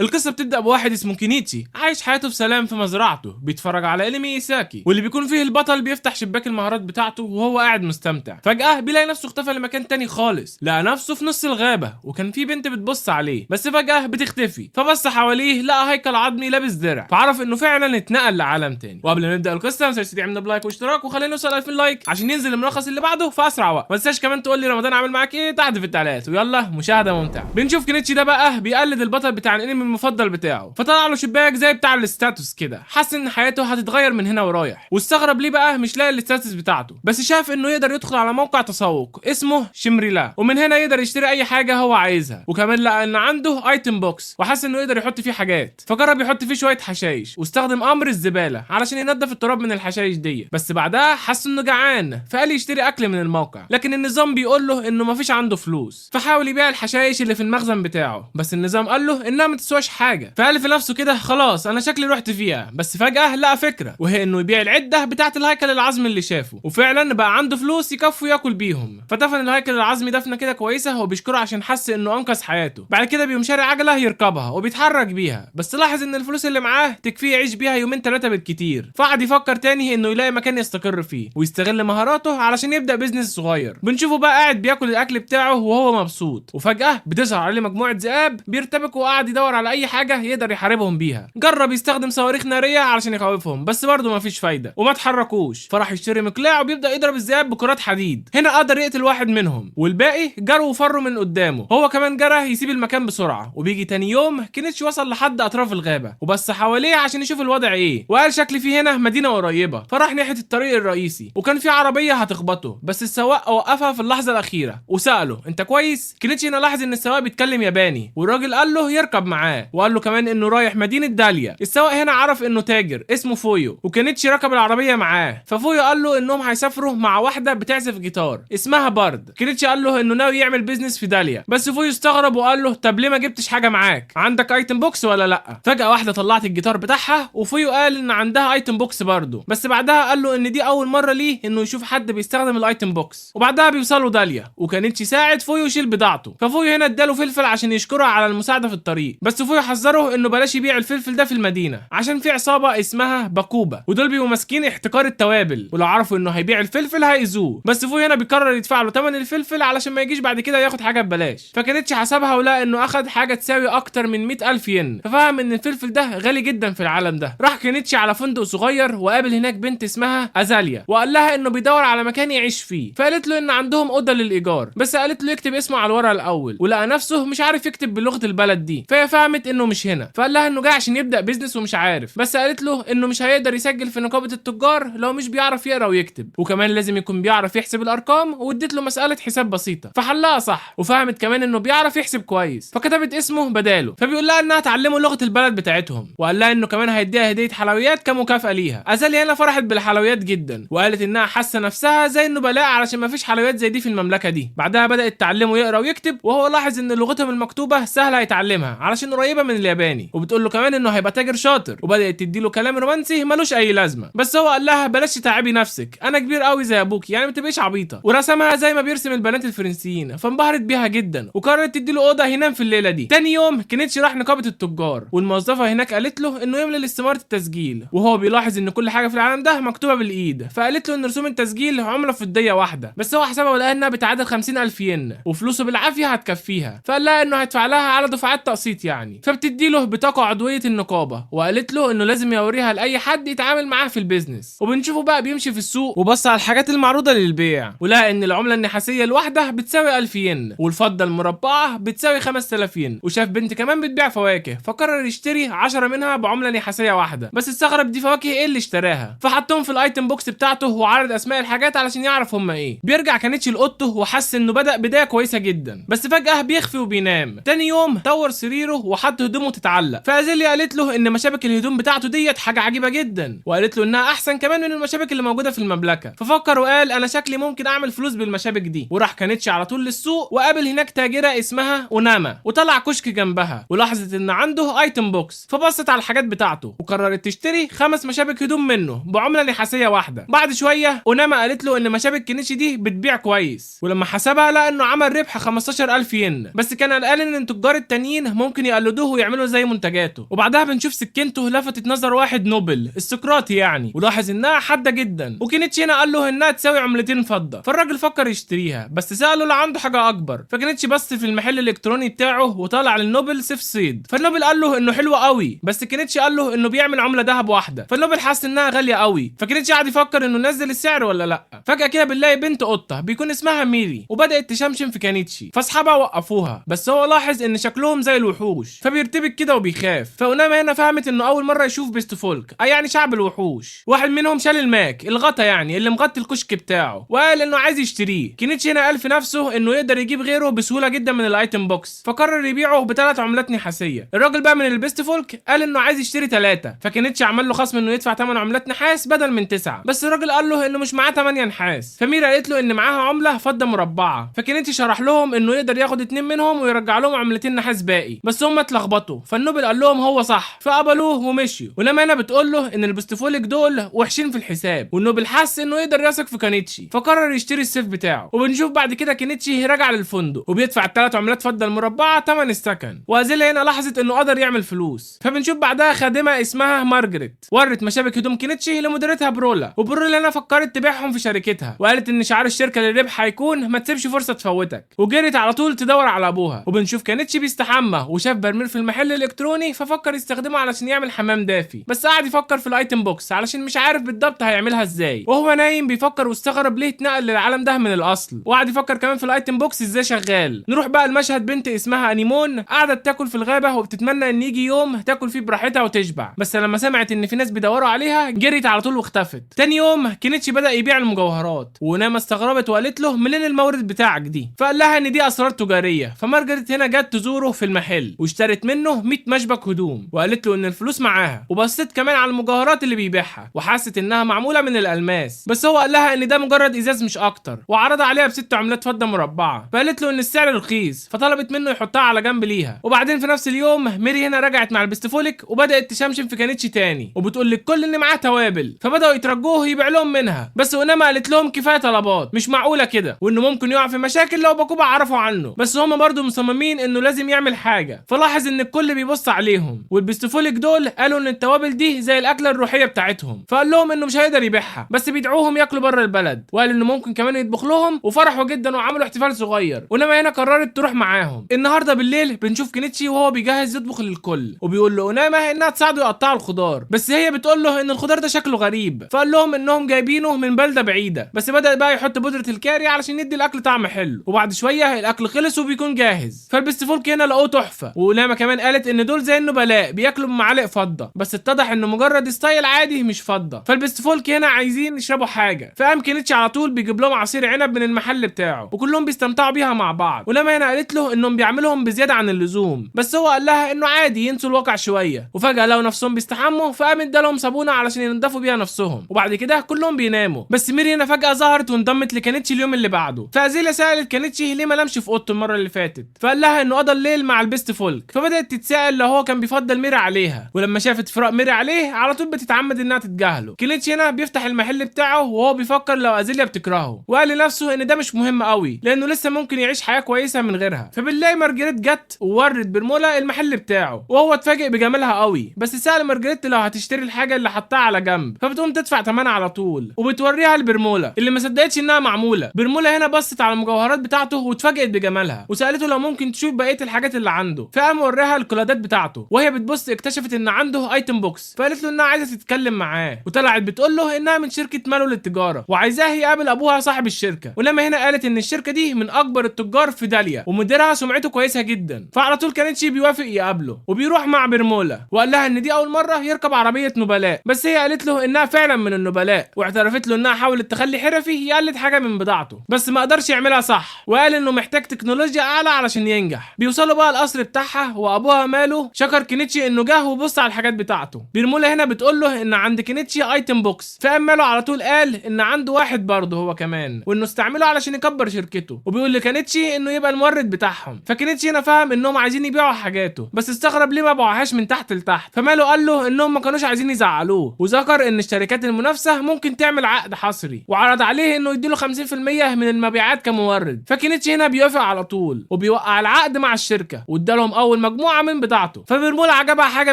القصة بتبدأ بواحد اسمه كينيتشي عايش حياته في سلام في مزرعته بيتفرج على انمي ايساكي واللي بيكون فيه البطل بيفتح شباك المهارات بتاعته وهو قاعد مستمتع. فجأة بيلاقي نفسه اختفى لمكان تاني خالص، لقى نفسه في نص الغابة وكان في بنت بتبص عليه بس فجأة بتختفي. فبص حواليه لقى هيكل عظمي لابس درع، فعرف انه فعلا اتنقل لعالم تاني. وقبل ما نبدأ القصة ما تنساش تعمل بلايك واشتراك وخلينا نوصل 2000 لايك عشان ينزل الملخص اللي بعده في اسرع وقت. ما تنساش كمان تقول لي رمضان عامل معاك ايه تحت في التعليقات، ويلا مشاهدة ممتعة. بنشوف كينيتشي ده بقى بيقلد البطل بتاع الانمي المفضل بتاعه، فطلع له شباك زي بتاع الستاتوس كده، حس ان حياته هتتغير من هنا ورايح، واستغرب ليه بقى مش لاقي الستاتوس بتاعته، بس شاف انه يقدر يدخل على موقع تسوق اسمه شمريلا ومن هنا يقدر يشتري اي حاجه هو عايزها. وكمان لقى ان عنده ايتم بوكس وحس انه يقدر يحط فيه حاجات، فجرب يحط فيه شويه حشايش واستخدم امر الزباله علشان ينظف التراب من الحشايش دي. بس بعدها حس انه جعان فقال يشتري اكل من الموقع، لكن النظام بيقول له انه مفيش عنده فلوس، فحاول يبيع الحشايش اللي في المخزن بتاعه، بس النظام قال له انها ما تسواش حاجه. فقال في نفسه كده خلاص انا شكلي رحت فيها. بس فجأة لقى فكرة، وهي انه يبيع العدة بتاعة الهيكل العظمي اللي شافه، وفعلا بقى عنده فلوس يكفوا ياكل بيهم. فدفن الهيكل العظمي دفنة كده كويسة وبيشكره عشان حس انه انقذ حياته. بعد كده بيقوم شاري عجلة يركبها وبيتحرك بيها، بس لاحظ ان الفلوس اللي معاه تكفيه يعيش بيها يومين 3 بالكتير. فقعد يفكر تاني انه يلاقي مكان يستقر فيه ويستغل مهاراته علشان يبدأ بيزنس صغير. بنشوفه بقى قاعد بياكل الاكل بتاعه وهو مبسوط، وفجأة بتظهر عليه مجموعة ذئاب بيرتبكوا وقعد يدور على اي حاجة يقدر يحاربهم بيها. جرب يستخدم صواريخ ناريه علشان يخوفهم بس برضه مفيش فايده وما اتحركوش، فراح يشتري مقلاع وبيبدا يضرب الذئاب بكرات حديد. هنا قدر يقتل واحد منهم والباقي جروا وفروا من قدامه. هو كمان جرى يسيب المكان بسرعه. وبيجي تاني يوم كينيتشي وصل لحد اطراف الغابه وبص حواليه عشان يشوف الوضع ايه، وقال شكل في هنا مدينه قريبه. فراح ناحيه الطريق الرئيسي وكان في عربيه هتخبطه، بس السواق وقفها في اللحظه الاخيره وساله انت كويس؟ كينيتشي هنا لاحظ ان السواق بيتكلم ياباني، والراجل قال له يركب معاه وقال له كمان انه رايح مدينه داليا. السواق هنا عرف انه تاجر اسمه فويو، وكينيتشي ركب العربيه معاه. ففويو قال له انهم هيسافروا مع واحده بتعزف جيتار اسمها بارد. كينيتشي قال له انه ناوي يعمل بيزنس في داليا، بس فويو استغرب وقال له طب ليه ما جبتش حاجه معاك؟ عندك ايتم بوكس ولا لا؟ فجاه واحده طلعت الجيتار بتاعها وفويو قال ان عندها ايتم بوكس برضه، بس بعدها قال له ان دي اول مره ليه انه يشوف حد بيستخدم الايتم بوكس. وبعدها بيوصلوا داليا وكينيتشي ساعد فويو يشيل بضاعته. ففويو هنا اداله فلفل عشان يشكره على المساعده في الطريق، بس فويو حذره انه بلاش يبيع الفلفل ده في المدينه عشان في عصابه اسمها باكوبا، ودول بيبقوا ماسكين احتكار التوابل، ولو عرفوا انه هيبيع الفلفل هيأذوه. بس فوي هنا بيقرر يدفع له ثمن الفلفل علشان ما يجيش بعد كده ياخد حاجه ببلاش. فكانتش حسبها ولقى انه اخد حاجه تساوي اكتر من 100,000 ين، ففهم ان الفلفل ده غالي جدا في العالم ده. راح كينيتشي على فندق صغير وقابل هناك بنت اسمها ازاليا، وقال لها انه بيدور على مكان يعيش فيه. فقالت له ان عندهم اوضه للايجار، بس قالت له يكتب اسمه على الورقه الاول، ولقى نفسه مش عارف يكتب بلغه البلد دي. فهي فهمت انه مش هنا، فقال لها انه جاي عشان يبدا بيزنس ومش عارف، بس قالت له انه مش هيقدر يسجل في نقابه التجار لو مش بيعرف يقرا ويكتب، وكمان لازم يكون بيعرف يحسب الارقام. واديت له مساله حساب بسيطه فحلها صح، وفهمت كمان انه بيعرف يحسب كويس فكتبت اسمه بداله. فبيقول لها انها تعلمه لغه البلد بتاعتهم، وقال لها انه كمان هيديها هديه حلويات كمكافاه ليها. ازاليا هنا فرحت بالحلويات جدا وقالت انها حاسه نفسها زي النبلاء علشان ما فيش حلويات زي دي في المملكه دي. بعدها بدات تعلمه يقرا ويكتب، وهو لاحظ ان لغتهم المكتوبه سهله يتعلمها علشان قريبه من الياباني. وبتقول له كمان انه هيبقى تاجر شاطر، وبدات تديله كلام رومانسي ملوش اي لازمه، بس هو قال لها بلاش تتعبي نفسك، انا كبير قوي زي ابوك يعني ما تبقيش عبيطه. ورسمها زي ما بيرسم البنات الفرنسيين، فانبهرت بيها جدا وقررت تديله اوضه ينام في الليله دي. تاني يوم كينيتشي راح نقابه التجار، والموظفه هناك قالت له انه يملى الاستماره التسجيل، وهو بيلاحظ ان كل حاجه في العالم ده مكتوبه بالايد. فقالت له ان رسوم التسجيل عمله فضيه واحده، بس هو حسبها ولقى انها بتعادل 50,000 ين وفلوسه بالعافيه هتكفيها. فقال لها انه هيدفع لها على دفعات تقسيط يعني. فبتدي له بطاقه عضويه النقابه، وقالت له انه لازم يوريها لاي حد يتعامل معاه في البيزنس. وبنشوفه بقى بيمشي في السوق وبص على الحاجات المعروضه للبيع، ولقى ان العمله النحاسيه الواحده بتساوي 1000 ين، والفضه المربعه بتساوي 5000 ين. وشاف بنت كمان بتبيع فواكه فقرر يشتري 10 منها بعمله نحاسيه واحده، بس استغرب دي فواكه ايه اللي اشتراها. فحطهم في الايتم بوكس بتاعته وعرض اسماء الحاجات علشان يعرف هم ايه. بيرجع كينيتشي لاوضته وحس انه بدا بدايه كويسه جدا، بس فجاه بيخفي وبينام. تاني يوم طور سريره وحط هدومه تتعلق. فازيليا قالت له ان مشابك الهدوم بتاعته ديت حاجه عجيبه جدا، وقالت له انها احسن كمان من المشابك اللي موجوده في المملكه. ففكر وقال انا شكلي ممكن اعمل فلوس بالمشابك دي. وراح كينيتشي على طول للسوق وقابل هناك تاجره اسمها اوناما، وطلع كشك جنبها ولاحظت ان عنده ايتم بوكس. فبصت على الحاجات بتاعته وقررت تشتري 5 مشابك هدوم منه بعمله نحاسيه واحده. بعد شويه اوناما قالت له ان مشابك كينيتشي دي بتبيع كويس، ولما حسبها لقى انه عمل ربح 15,000 ين، بس كان قال ان التجار التانيين ممكن يقلدوه ويعملوا زي منتجاته. وبعدها بنشوف سكينته لفتت نظر واحد نوبل السقراطي يعني، ولاحظ انها حاده جدا، وكينيتشي هنا قال له انها تساوي عملتين فضه. فالراجل فكر يشتريها بس ساله لو عنده حاجه اكبر. فكينيتشي بص في المحل الالكتروني بتاعه وطلع للنوبل سيف صيد. فالنوبل قال له انه حلو قوي، بس كينيتشي قال له انه بيعمل عمله ذهب واحده. فالنوبل حس انها غاليه قوي، فكينيتشي قعد يفكر انه نزل السعر ولا لا. فجاه كده بنلاقي بنت قطه بيكون اسمها ميري وبدات تشمشم في كينيتشي، فاصحابها وقفوها، بس هو لاحظ ان شكلهم زي الوحوش فبيرتبك كده وبيخاف. فأوناما هنا فهمت انه اول مره يشوف بيست فولك، يعني شعب الوحوش. واحد منهم شال الماك الغطا يعني اللي مغطي الكشك بتاعه وقال انه عايز يشتريه. كينيتشي هنا قال في نفسه انه يقدر يجيب غيره بسهوله جدا من الايتم بوكس، فقرر يبيعه ب3 عملات نحاسيه. الراجل بقى من البيست فولك قال انه عايز يشتري 3، فكينيتشي عمل له خصم انه يدفع 8 عملات نحاس بدل من 9، بس الراجل قال له انه مش معاه 8 نحاس. فميرا قالت له ان معاها عمله فضه مربعه، فكينيتشي شرح لهم انه يقدر ياخد 2 منهم ويرجع لهم عملتين نحاس باقي، بس هم اتلخبطوا. فالنوبل قال لهم هو صح، فقبلوه ومشيوا. ولما هنا بتقول له ان البيست فولك دول وحشين في الحساب، والنوبل حس انه يقدر يثق في كينيتشي فقرر يشتري السيف بتاعه. وبنشوف بعد كده كينيتشي رجع للفندق وبيدفع ال3 عملات فضه المربعه 8 السكن. وازيلا هنا لاحظت انه قدر يعمل فلوس. فبنشوف بعدها خادمه اسمها مارجريت ورت مشابك هدوم كينيتشي لمديرتها برولا، وبرولا هنا فكرت تبيعهم في شركتها، وقالت ان شعار الشركه للربح هيكون ما تسيبش فرصه تفوتك، وجريت على طول تدور على ابوها. وبنشوف كينيتشي بيستحمى وشاف برميل في المحل الالكتروني ففكر يستخدمه علشان يعمل حمام دافي، بس قعد يفكر في الايتم بوكس علشان مش عارف بالضبط هيعملها ازاي. وهو نايم بيفكر واستغرب ليه اتنقل للعالم ده من الاصل، وقعد يفكر كمان في الايتم بوكس ازاي شغال. نروح بقى المشهد بنت اسمها انيمون قعدت تاكل في الغابه وبتتمنى ان يجي يوم تاكل فيه براحتها وتشبع، بس لما سمعت ان في ناس بيدوروا عليها جريت على طول واختفت. تاني يوم كينيتشي بدا يبيع المجوهرات، وناما استغربت وقالت له منين المورد بتاعك دي، فقال لها ان دي اسرار تجاريه. فمارجريت هنا جت تزوره في المحل واشترت منه 100 مشبك هدوم، وقالت له ان الفلوس معاها، وبصت كمان على المجوهرات اللي بيبيعها وحست انها معموله من الالماس، بس هو قال لها ان ده مجرد ازاز مش اكتر، وعرض عليها ب6 عملات فضه مربعه. فقالت له ان السعر رخيص، فطلبت منه يحطها على جنب ليها. وبعدين في نفس اليوم ميري هنا رجعت مع البيست فولك وبدات تشمشم في كينيتشي تاني، وبتقول للكل ان معاه توابل، فبداوا يترجوه يبيع لهم منها. بس اوناما قالت لهم كفايه طلبات، مش معقوله كده، وانه ممكن يقع في مشاكل لو باكوبا عرفوا عنه، بس هم برضو مصممين انه لازم يعمل حاجه. فلاحظ ان الكل بيبص عليهم، والبيست فولك دول قالوا ان التوابل دي زي الاكله الروحيه بتاعتهم، فقال لهم انه مش هيقدر يبيعها، بس بيدعوهم ياكلوا بره البلد، وقال انه ممكن كمان يطبخ لهم، وفرحوا جدا وعملوا احتفال صغير. ونما هنا قررت تروح معاهم. النهارده بالليل بنشوف كينيتشي وهو بيجهز يطبخ للكل، وبيقول له اوناما انها تساعده يقطعوا الخضار، بس هي بتقول له ان الخضار ده شكله غريب، فقال لهم انهم جايبينه من بلده بعيده، بس بدأ بقى يحط بودره الكاري علشان يدي الاكل طعم حلو. وبعد شويه الاكل خلص وبيكون جاهز. فالبيست فولك هنا لقوه تحفه، واوناما كمان قالت ان دول زي النبلاء بياكلوا بمعالق فضه، بس اتضح انه مجرد ستايل عادي مش فضه. فالبيست فولك هنا عايزين يشربوا حاجه، فقام كينيتشي على طول بيجيب لهم عصير عنب من المحل بتاعه، وكلهم بيستمتعوا بيها مع بعض. ولما هنا قالت له انهم بيعملوهم بزياده عن اللزوم، بس هو قال لها انه عادي ينسوا الواقع شويه. وفجاه لقوا نفسهم بيستحموا، فقام ادالهم صابونه علشان ينضفوا بيها نفسهم، وبعد كده كلهم بيناموا. بس ميري هنا فجاه ظهرت وانضمت لكينيتشي اليوم اللي بعده. فازيلا سالت كينيتشي ليه ما نامش في اوضته المره اللي فاتت، فقال لها انه قضى الليل مع البيست فولك. فبدات تتساءل لو هو كان بيفضل ميري عليها، ولما شافت فراق ميري عليه على طول بتتعمد انها تتجاهله. كينيتشي هنا بيفتح المحل بتاعه وهو بيفكر لو ازيليا بتكرهه، وقال لنفسه ان ده مش مهم قوي لانه لسه ممكن يعيش حياه كويسه من غيرها. فبالله مارجريت جت وورت برمولا المحل بتاعه، وهو اتفاجئ بجمالها قوي، بس سأل مارجريت لو هتشتري الحاجه اللي حطها على جنب، فبتقوم تدفع ثمنها على طول، وبتوريها لبرمولا اللي ما صدقتش انها معموله. برمولا هنا بصت على المجوهرات بتاعته واتفاجئت بجمالها، وسالته لو ممكن تشوف بقيه الحاجات اللي عنده، فقام وريها الكولادات بتاعته، وهي بتبص اكتشفت ان عنده ايتم بوكس، فقالت له انها عايزه تتكلم معاه، وطلعت بتقول له انها من شركه مالو للتجاره وعايزاه يقابل ابوها صاحب الشركه. ولما هنا قالت ان الشركه دي من اكبر التجار في داليا ومديرها سمعته كويسه جدا، فعلى طول كينيتشي بيوافق يقابله، وبيروح مع برمولا وقال لها ان دي اول مره يركب عربيه نبلاء، بس هي قالت له انها فعلا من النبلاء، واعترفت له انها حاولت تخلي حرفي يقلد حاجه من بضاعته بس ما قدرش يعملها صح، وقال انه محتاج تكنولوجيا اعلى علشان ينجح. بيوصلوا بقى القصر بتاعها، وابوها ماله شكر كينيتشي انه جه وبص على الحاجات بتاعته. برمولا هنا بتقول له ان عند كينيتشي ايتم بوكس، فقام ماله على طول قال ان عنده واحد برضه هو كمان، وانه استعمله علشان يكبر شركته، وبيقول لكينيتشي انه يبقى المورد بتاعهم. فكينيتشي هنا فهم انهم عايزين يبيعوا حاجاته، بس استغرب ليه ما باعوهاش من تحت لتحت. فماله قال له انهم ما كانوش عايزين يزعلوه، وذكر ان الشركات المنافسه ممكن تعمل عقد حصري، وعرض عليه انه يديله 50% من المبيعات كمورد. فكينيتشي هنا بيوافق على طول وبيوقع العقد مع الشركه، وادالهم اول اول مجموعه من بضاعته. فبرمولا عجبها حاجه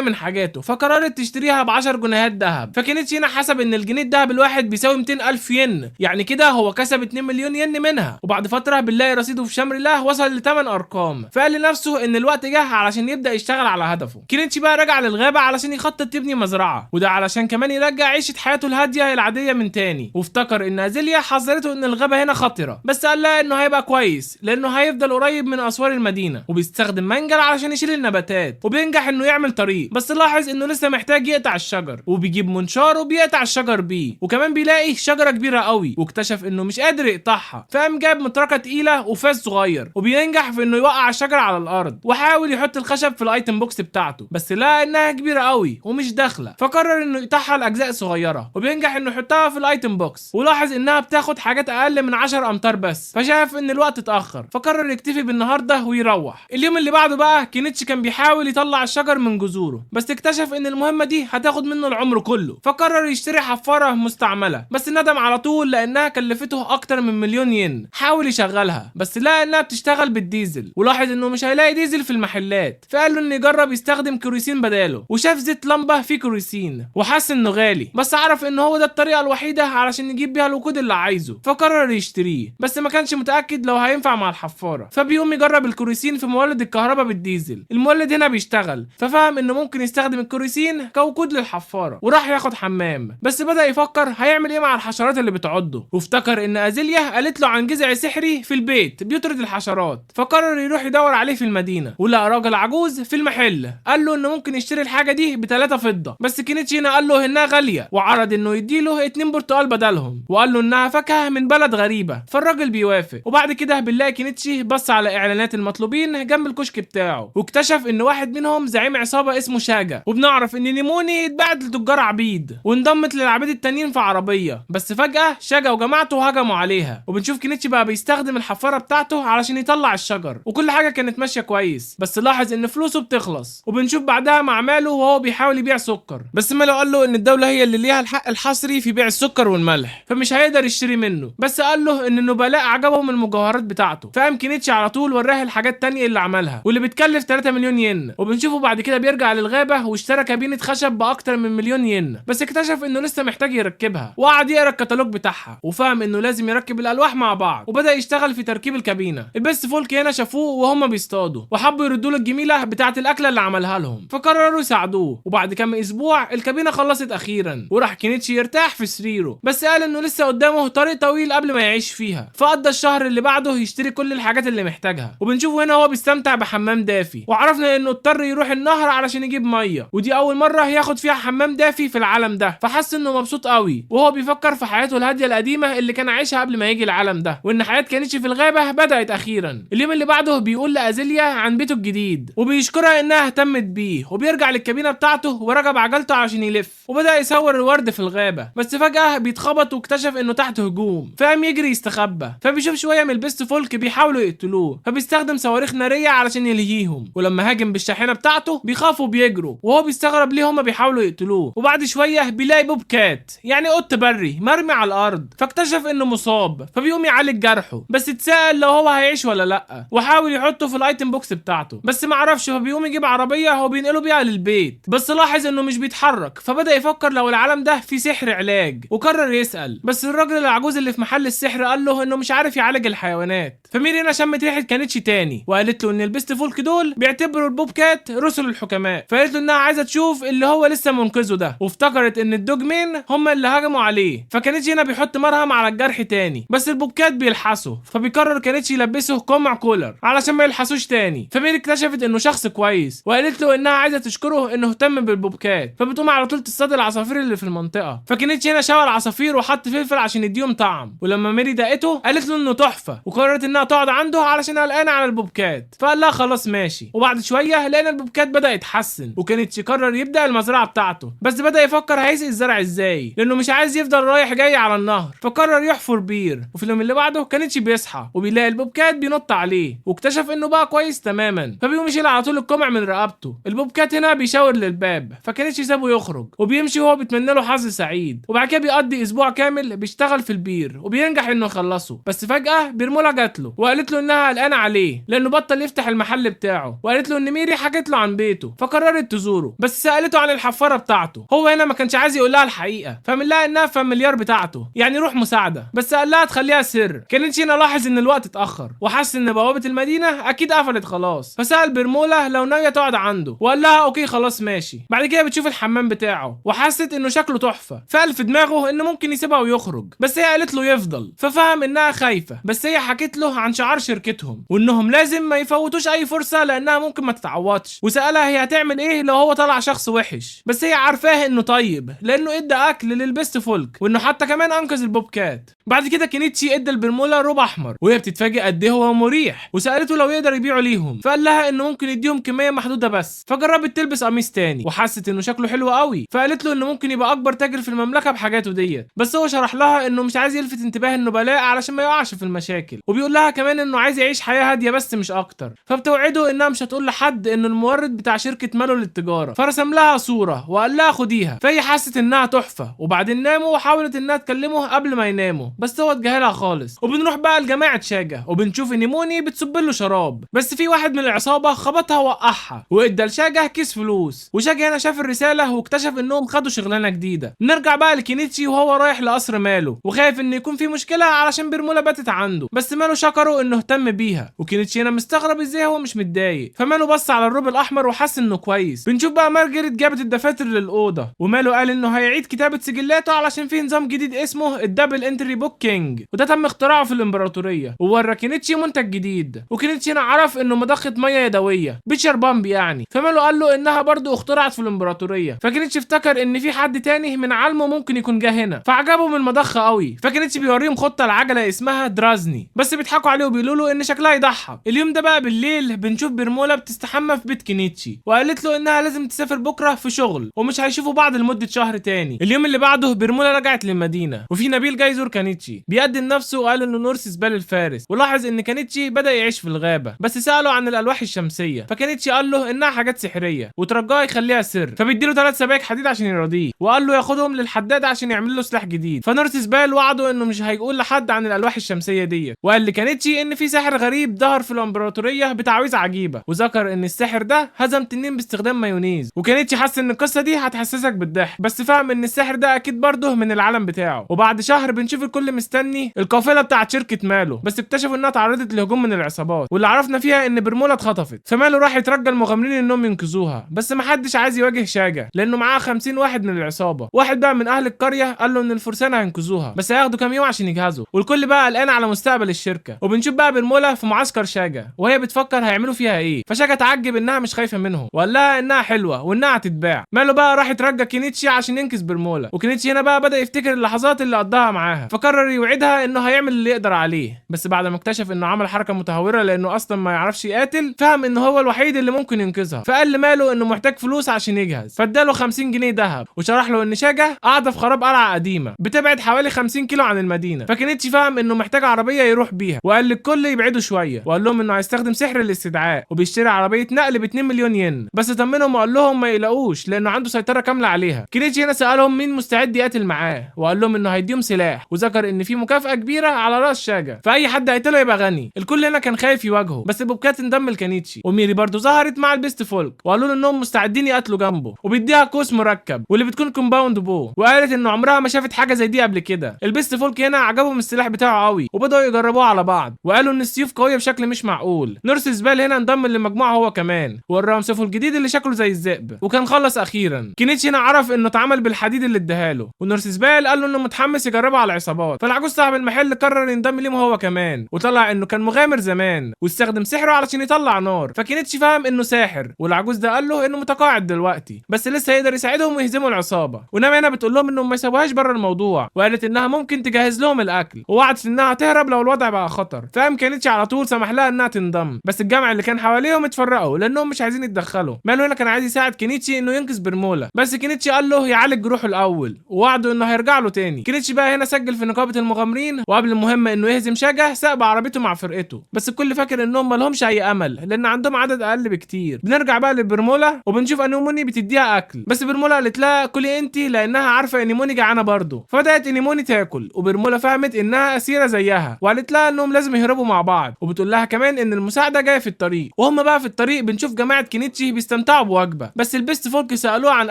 من حاجاته فقررت تشتريها ب 10 جنيهات ذهب. فكينيتشي هنا حسب ان الجنيه الذهب الواحد بيساوي 200,000 ين، يعني كده هو كسب 2 مليون ين منها. وبعد فتره بنلاقي رصيده في شمر الله وصل ل 8 ارقام، فقال لنفسه ان الوقت جه علشان يبدا يشتغل على هدفه. كينيتشي بقى رجع للغابه علشان يخطط يبني مزرعه، وده علشان كمان يرجع عيشه حياته الهاديه العاديه من تاني. وافتكر ان ازيليا حذرته ان الغابه هنا خطره، بس قال لها انه هيبقى كويس لانه هيفضل قريب من اسوار المدينه، وبيستخدم منجل علشان يشيل النباتات، وبينجح انه يعمل طريق. بس لاحظ انه لسه محتاج يقطع الشجر، وبيجيب منشار وبيقطع الشجر بيه. وكمان بيلاقي شجره كبيره قوي واكتشف انه مش قادر يقطعها، فقام جاب مطرقه تقيله وفاس صغير، وبينجح في انه يوقع الشجره على الارض. وحاول يحط الخشب في الايتم بوكس بتاعته، بس لقى انها كبيره قوي ومش داخله، فقرر انه يقطعها لاجزاء صغيره، وبينجح انه يحطها في الايتم بوكس. ولاحظ انها بتاخد حاجات اقل من 10 امتار بس، فشاف ان الوقت اتاخر فقرر يكتفي بالنهارده ويروح. اليوم اللي بعده بقى كينيتشي كان بيحاول يطلع الشجر من جذوره، بس اكتشف ان المهمه دي هتاخد منه العمر كله، فقرر يشتري حفاره مستعمله، بس ندم على طول لانها كلفته اكتر من مليون ين. حاول يشغلها بس لقى انها بتشتغل بالديزل، ولاحظ انه مش هيلاقي ديزل في المحلات، فقال له انه يجرب يستخدم كيروسين بداله. وشاف زيت لمبه فيه كيروسين وحس انه غالي، بس عرف ان هو ده الطريقه الوحيده علشان يجيب بيها الوقود اللي عايزه، فقرر يشتريه، بس ما كانش متاكد لو هينفع مع الحفاره. فبيقوم يجرب الكيروسين في مولد الكهرباء بالديزل. المولد هنا بيشتغل، ففهم انه ممكن يستخدم الكيروسين كوقود للحفاره، وراح ياخد حمام. بس بدا يفكر هيعمل ايه مع الحشرات اللي بتعضه، وافتكر ان ازيليا قالت له عن جذع سحري في البيت بيطرد الحشرات، فقرر يروح يدور عليه في المدينه. ولقى راجل عجوز في المحل قال له انه ممكن يشتري الحاجه دي ب3 فضه، بس كينيتشي هنا قال له انها غاليه، وعرض انه يديله 2 برتقال بدلهم، وقال له انها فاكهه من بلد غريبه. فالراجل بيوافق. وبعد كده بنلاقي كينيتشي بص على اعلانات المطلوبين جنب الكشك بتاعه، واكتشف ان واحد منهم زعيم عصابه اسمه شاجا، وبنعرف ان نيموني اتباعت لتجار عبيد وانضمت للعبيد التانيين في عربيه. بس فجاه شاجا وجماعته هجموا عليها، وبنشوف كينيتشي بقى بيستخدم الحفاره بتاعته علشان يطلع الشجر، وكل حاجه كانت ماشيه كويس، بس لاحظ ان فلوسه بتخلص. وبنشوف بعدها مع ماله وهو بيحاول يبيع سكر، بس ماله قال له ان الدوله هي اللي ليها الحق الحصري في بيع السكر والملح، فمش هيقدر يشتري منه. بس قال له ان النبلاء عجبهم المجوهرات بتاعته، فقام كينيتشي على طول وراه الحاجات التانية اللي عملها واللي بتكلف 3 مليون ين. وبنشوفه بعد كده بيرجع للغابه واشترى كابينه خشب باكتر من مليون ين، بس اكتشف انه لسه محتاج يركبها، وقعد يقرا الكتالوج بتاعها وفهم انه لازم يركب الالواح مع بعض، وبدا يشتغل في تركيب الكابينه. البيست فولك هنا شافوه وهم بيصطادوا وحبوا يردوا له الجميله بتاعه الاكله اللي عملها لهم، فقرروا يساعدوه. وبعد كام اسبوع الكابينه خلصت اخيرا، وراح كينيتشي يرتاح في سريره، بس قال انه لسه قدامه طريق طويل قبل ما يعيش فيها. فقضى الشهر اللي بعده يشتري كل الحاجات اللي محتاجها. وبنشوفه هنا هو بيستمتع بحمام دافي، وعرفنا انه اضطر يروح النهر علشان يجيب ميه، ودي اول مره ياخد فيها حمام دافي في العالم ده، فحس انه مبسوط قوي وهو بيفكر في حياته الهاديه القديمه اللي كان عايشها قبل ما يجي العالم ده، وان حياه كينيتشي في الغابه بدات اخيرا. اليوم اللي بعده بيقول لازيليا عن بيته الجديد، وبيشكرها انها اهتمت بيه، وبيرجع للكابينه بتاعته وركب عجلته عشان يلف، وبدا يصور الورد في الغابه. بس فجاه بيتخبط واكتشف انه تحت هجوم، فقام يجري يستخبى. فبيشوف شويه من البيست فولك بيحاولوا يقتلوه، فبيستخدم صواريخ ناريه علشان يلهيهم. ولما هاجم بالشاحنه بتاعته بيخافوا بيجروا، وهو بيستغرب ليه هما بيحاولوا يقتلوه. وبعد شويه بيلاقي بوب كات يعني قط بري مرمي على الارض، فاكتشف انه مصاب، فبيقوم يعالج جرحه، بس اتساءل لو هو هيعيش ولا لا، وحاول يحطه في الايتم بوكس بتاعته، بس ما عرفش. فبيقوم يجيب عربيه وبينقله بيها للبيت، بس لاحظ انه مش بيتحرك، فبدا يفكر لو العالم ده فيه سحر علاج، وقرر يسال. بس الراجل العجوز اللي في محل السحر قال له انه مش عارف يعالج الحيوانات. فميري هنا شمت ريحه كينيتشي تاني وقالت له ان البيست فولك دول بيعتبروا البوب كات رسل الحكماء، فقالت له انها عايزه تشوف اللي هو لسه منقذه ده، وافتكرت ان الدوج مين هم اللي هجموا عليه. فكينيتشي هنا بيحط مرهم على الجرح تاني، بس البوب كات بيلحسه، فبيقرر كينيتشي يلبسه قمع كولر علشان ما يلحسوش تاني. فميري اكتشفت انه شخص كويس وقالت له انها عايزه تشكره انه اهتم بالبوب كات، فبتقوم على طول تصطاد العصافير اللي في المنطقه. فكينيتشي هنا شوى العصافير وحط فلفل عشان يديهم طعم، ولما ميري دقته قالت له انه تحفه، وقررت انها تقعد عنده علشان قلقانه على البوبكات، فقال لها خلاص ماشي. وبعد شويه لقينا البوبكات بدا يتحسن، وكينيتشي قرر يبدا المزرعه بتاعته، بس بدا يفكر هيسقي الزرع ازاي لانه مش عايز يفضل رايح جاي على النهر، فقرر يحفر بير. وفي اليوم اللي بعده كينيتشي بيصحى وبيلاقي البوبكات بينط عليه، واكتشف انه بقى كويس تماما، فبيقوم يشيل على طول القمع من رقبته. البوبكات هنا بيشاور للباب، فكينيتشي سابه يخرج وبيمشي وهو بيتمنى له حظ سعيد. وبعد كده بيقضي اسبوع كامل بيشتغل في البير وبينجح انه يخلصه. بس فجاه بيرمولا جات له وقالت له انها قلقانه عليه لانه بطل يفتح المحل بتاعه، بتاعه، وقالت له ان ميري حكت له عن بيته فقررت تزوره، بس سالته عن الحفاره بتاعته. هو هنا ما كانش عايز يقول لها الحقيقه، فمن لها انها فاميليار بتاعته يعني روح مساعده، بس قال لها تخليها سر. كينيتشي هنا لاحظ ان الوقت اتاخر وحس ان بوابه المدينه اكيد قفلت خلاص، فسال برمولا لو ناويه تقعد عنده وقال لها اوكي خلاص ماشي. بعد كده بتشوف الحمام بتاعه وحست انه شكله تحفه، فقال في دماغه انه ممكن يسيبها ويخرج، بس هي قالت له يفضل، ففهم انها خايفه، بس هي حكت له عن شعار شركتهم وانهم لازم ما يفوتوش اي فرصه لانها ممكن ما تتعوضش، وسالها هي هتعمل ايه لو هو طلع شخص وحش، بس هي عارفاه انه طيب لانه ادى اكل للبيست فولك وانه حتى كمان انقذ البوبكات. بعد كده كينيتشي ادى البرمولا روب احمر وهي بتتفاجئ قد ايه هو مريح، وسالته لو يقدر يبيعه ليهم، فقال لها انه ممكن يديهم كميه محدوده بس، فجربت تلبس قميص تاني وحست انه شكله حلو قوي، فقالت له انه ممكن يبقى اكبر تاجر في المملكه بحاجاته ديت، بس هو شرح لها انه مش عايز يلفت انتباه النبلاء علشان ما يقعش في المشاكل، وبيقول لها كمان انه عايز يعيش حياه هاديه بس مش اكتر، فبتوعده انها مش هتقول لحد انه المورد بتاع شركه مالو للتجاره، فرسم لها صوره وقال لها خديها، فهي حست انها تحفه، وبعدين ناموا وحاولت انها تكلمه قبل ما يناموا بس هو اتجاهلها خالص. وبنروح بقى لجماعه شاجا وبنشوف ان موني بتصب له شراب، بس في واحد من العصابه خبطها ووقعها وادى لشاجا كيس فلوس، وشاجا هنا شاف الرساله واكتشف انهم خدوا شغلانه جديده. نرجع بقى لكينيتشي وهو رايح لقصر مالو وخايف ان يكون في مشكله علشان برمولا باتت عنده، بس مالو شكره انه اهتم بيها، وكينيتشي هنا مستغرب ازاي هو مش متضايق، فمالو بص على الروب الاحمر وحس انه كويس. بنشوف بقى مارجريت جابت الدفاتر للاوضه، ومالو قال انه هيعيد كتابه سجلاته علشان في نظام جديد اسمه الدبل انتري بوك كينج، وده تم اختراعه في الامبراطوريه، وورى كينيتشي منتج جديد، وكينيتشي هنا عرف انه مضخه ميه يدويه بيتشر بامب يعني، فمالو قال له انها برضو اخترعت في الامبراطوريه، فكينيتشي افتكر ان في حد تاني من عالمه ممكن يكون جه هنا، فعجبه من المضخه قوي، فكينيتشي بيوريهم خطه العجله اسمها درازني، بس بيضحكوا عليه وبيقولوا له ان شكلها يضحك. اليوم ده بقى بالليل بنشوف برمولا بتستحمى في بيت كينيتشي، وقالت له انها لازم تسافر بكره في شغل ومش هيشوفوا بعض لمده شهر تاني. اليوم اللي بعده برمولا رجعت للمدينه، وفي نبيل جاي يزور كانيتشي بيقدم نفسه وقال انه نورس زبال الفارس، ولاحظ ان كانيتشي بدا يعيش في الغابه، بس ساله عن الالواح الشمسيه، فكانيتشي قال له انها حاجات سحريه وترجاه يخليها سر، فبيديله 3 سبايك حديد عشان يرضيه، وقال له ياخدهم للحداد عشان يعمل له سلاح جديد، فنورس زبال وعده انه مش هيقول لحد عن الالواح الشمسيه ديت، وقال لكانيتشي ان في ساحر غريب ظهر في الامبراطوريه بتعويذه عجيبه، وذكر ان الساحر ده هزم تنين باستخدام مايونيز، وكانيتشي حس ان القصه دي هتحسسك بالضحك، بس فهم ان الساحر ده اكيد برضه من العالم بتاعه. وبعد شهر بنشوف الكل مستني القافله بتاعت شركه مالو، بس اكتشفوا انها تعرضت لهجوم من العصابات، واللي عرفنا فيها ان برمولا اتخطفت، فمالو راح يترجى المغامرين انهم ينقذوها، بس محدش عايز يواجه شاجا لانه معاه 50 واحد من العصابه. واحد بقى من اهل القريه قال له ان الفرسان هينقذوها بس هياخدوا كام يوم عشان يجهزوا، والكل بقى قلقان على مستقبل الشركه. وبنشوف بقى برمولا في معسكر شاجا وهي بتفكر هيعملوا فيها ايه، فشاجا تعجب انها مش خايفه منهم وقال لها انها حلوه وانها هتتباع. مالو بقى راح يترجى كينيتشي عشان ينقذ برمولا، وكينيتشي هنا بقى بدا يفتكر اللحظات اللي قضاها معاها، فقرر يوعدها انه هيعمل اللي يقدر عليه، بس بعد ما اكتشف انه عمل حركه متهوره لانه اصلا ما يعرفش يقاتل، فهم انه هو الوحيد اللي ممكن ينقذها، فقال لمالو انه محتاج فلوس عشان يجهز، فاداله 50 جنيه ذهب، وشرح له ان شاجا قاعده في خراب قلعه قديمه بتبعد حوالي 50 كيلو عن المدينه، فكينيتشي فهم انه محتاج عربيه يروح بيها، وقال للكل يبعدوا شويه، وقال لهم انه هيستخدم سحر الاستدعاء وبيشتري عربيه نقل ب 2 مليون ين، بس طمنهم وقال لهم ما يقلقوش لانه عنده سيطره كامله عليها. كينيتشي هنا سالهم مين مستعد يقاتل معاه، وقال لهم انه هيديهم سلاح، وذكر ان في مكافاه كبيره على راس شاجا، فاي حد هيقتله يبقى غني. الكل هنا كان خايف يواجهه، بس بوبكات انضم لكانيتشي، وميري برضو ظهرت مع البيست فولك وقالوا له انهم مستعدين يقاتلوا جنبه، وبيديها قوس مركب واللي بتكون كومباوند بو، وقالت انه عمرها ما شافت حاجه زي دي قبل كده. البيست فولك هنا عجبهم السلاح بتاعه قوي وبداوا يجربوه على بعض، وقالوا ان السيوف قويه بشكل مش معقول. نورس زبال هنا انضم للمجموعه هو كمان، وراهم سيفه الجديد اللي شكله زي الذئب، وكان خلص اخيرا. كينيتشي هنا عرف انه اتعمل بالحديد اللي اداهاله، ونورس زبال قال له انه متحمس يجربه على العصابات، فالعجوز صاحب المحل قرر ينضم ليهم هو كمان، وطلع انه كان مغامر زمان واستخدم سحره علشان يطلع نار، فكينيتشي فهم انه ساحر، والعجوز ده قال له انه متقاعد دلوقتي بس لسه يقدر يساعدهم ويهزموا العصابه. وناما هنا بتقول لهم انهم ما يسيبوهاش بره الموضوع، وقالت انها ممكن تجهز لهم الاكل، ووعدت انها تهرب لو الوضع بقى خطر، فقام كينيتشي على طول سمح لها انها تنضم، بس الجمع اللي كان حواليهم اتفرقوا لانهم مش عايزين يتدخلوا. مالو هنا كان عايز يساعد كينيتشي انه ينقذ برمولا، بس كينيتشي قال له يعالج جروحه الاول، ووعده انه هيرجع له تاني. كينيتشي بقى هنا سجل في نقابه المغامرين، وقبل المهمه انه يهزم شاجا ساق بعربيته مع فرقته، بس الكل فاكر انهم ما لهمش اي امل لان عندهم عدد اقل بكتير. بنرجع بقى لبرمولا وبنشوف انيموني بتديها اكل، بس برمولا قالت لها كلي انتي لانها عارفه انيموني جعانه برضه، فبدات انيموني تاكل، وبرمولا فهمت انها اسيره زيها وقالت لها انهم لازم يهربوا مع بعض، وبتقول لها كمان ان المساعده جايه في الطريق، وهم بقى في الطريق بنشوف جماعه كينيتشي بيستمتعوا بوجبه، بس البيست فولك سالوه عن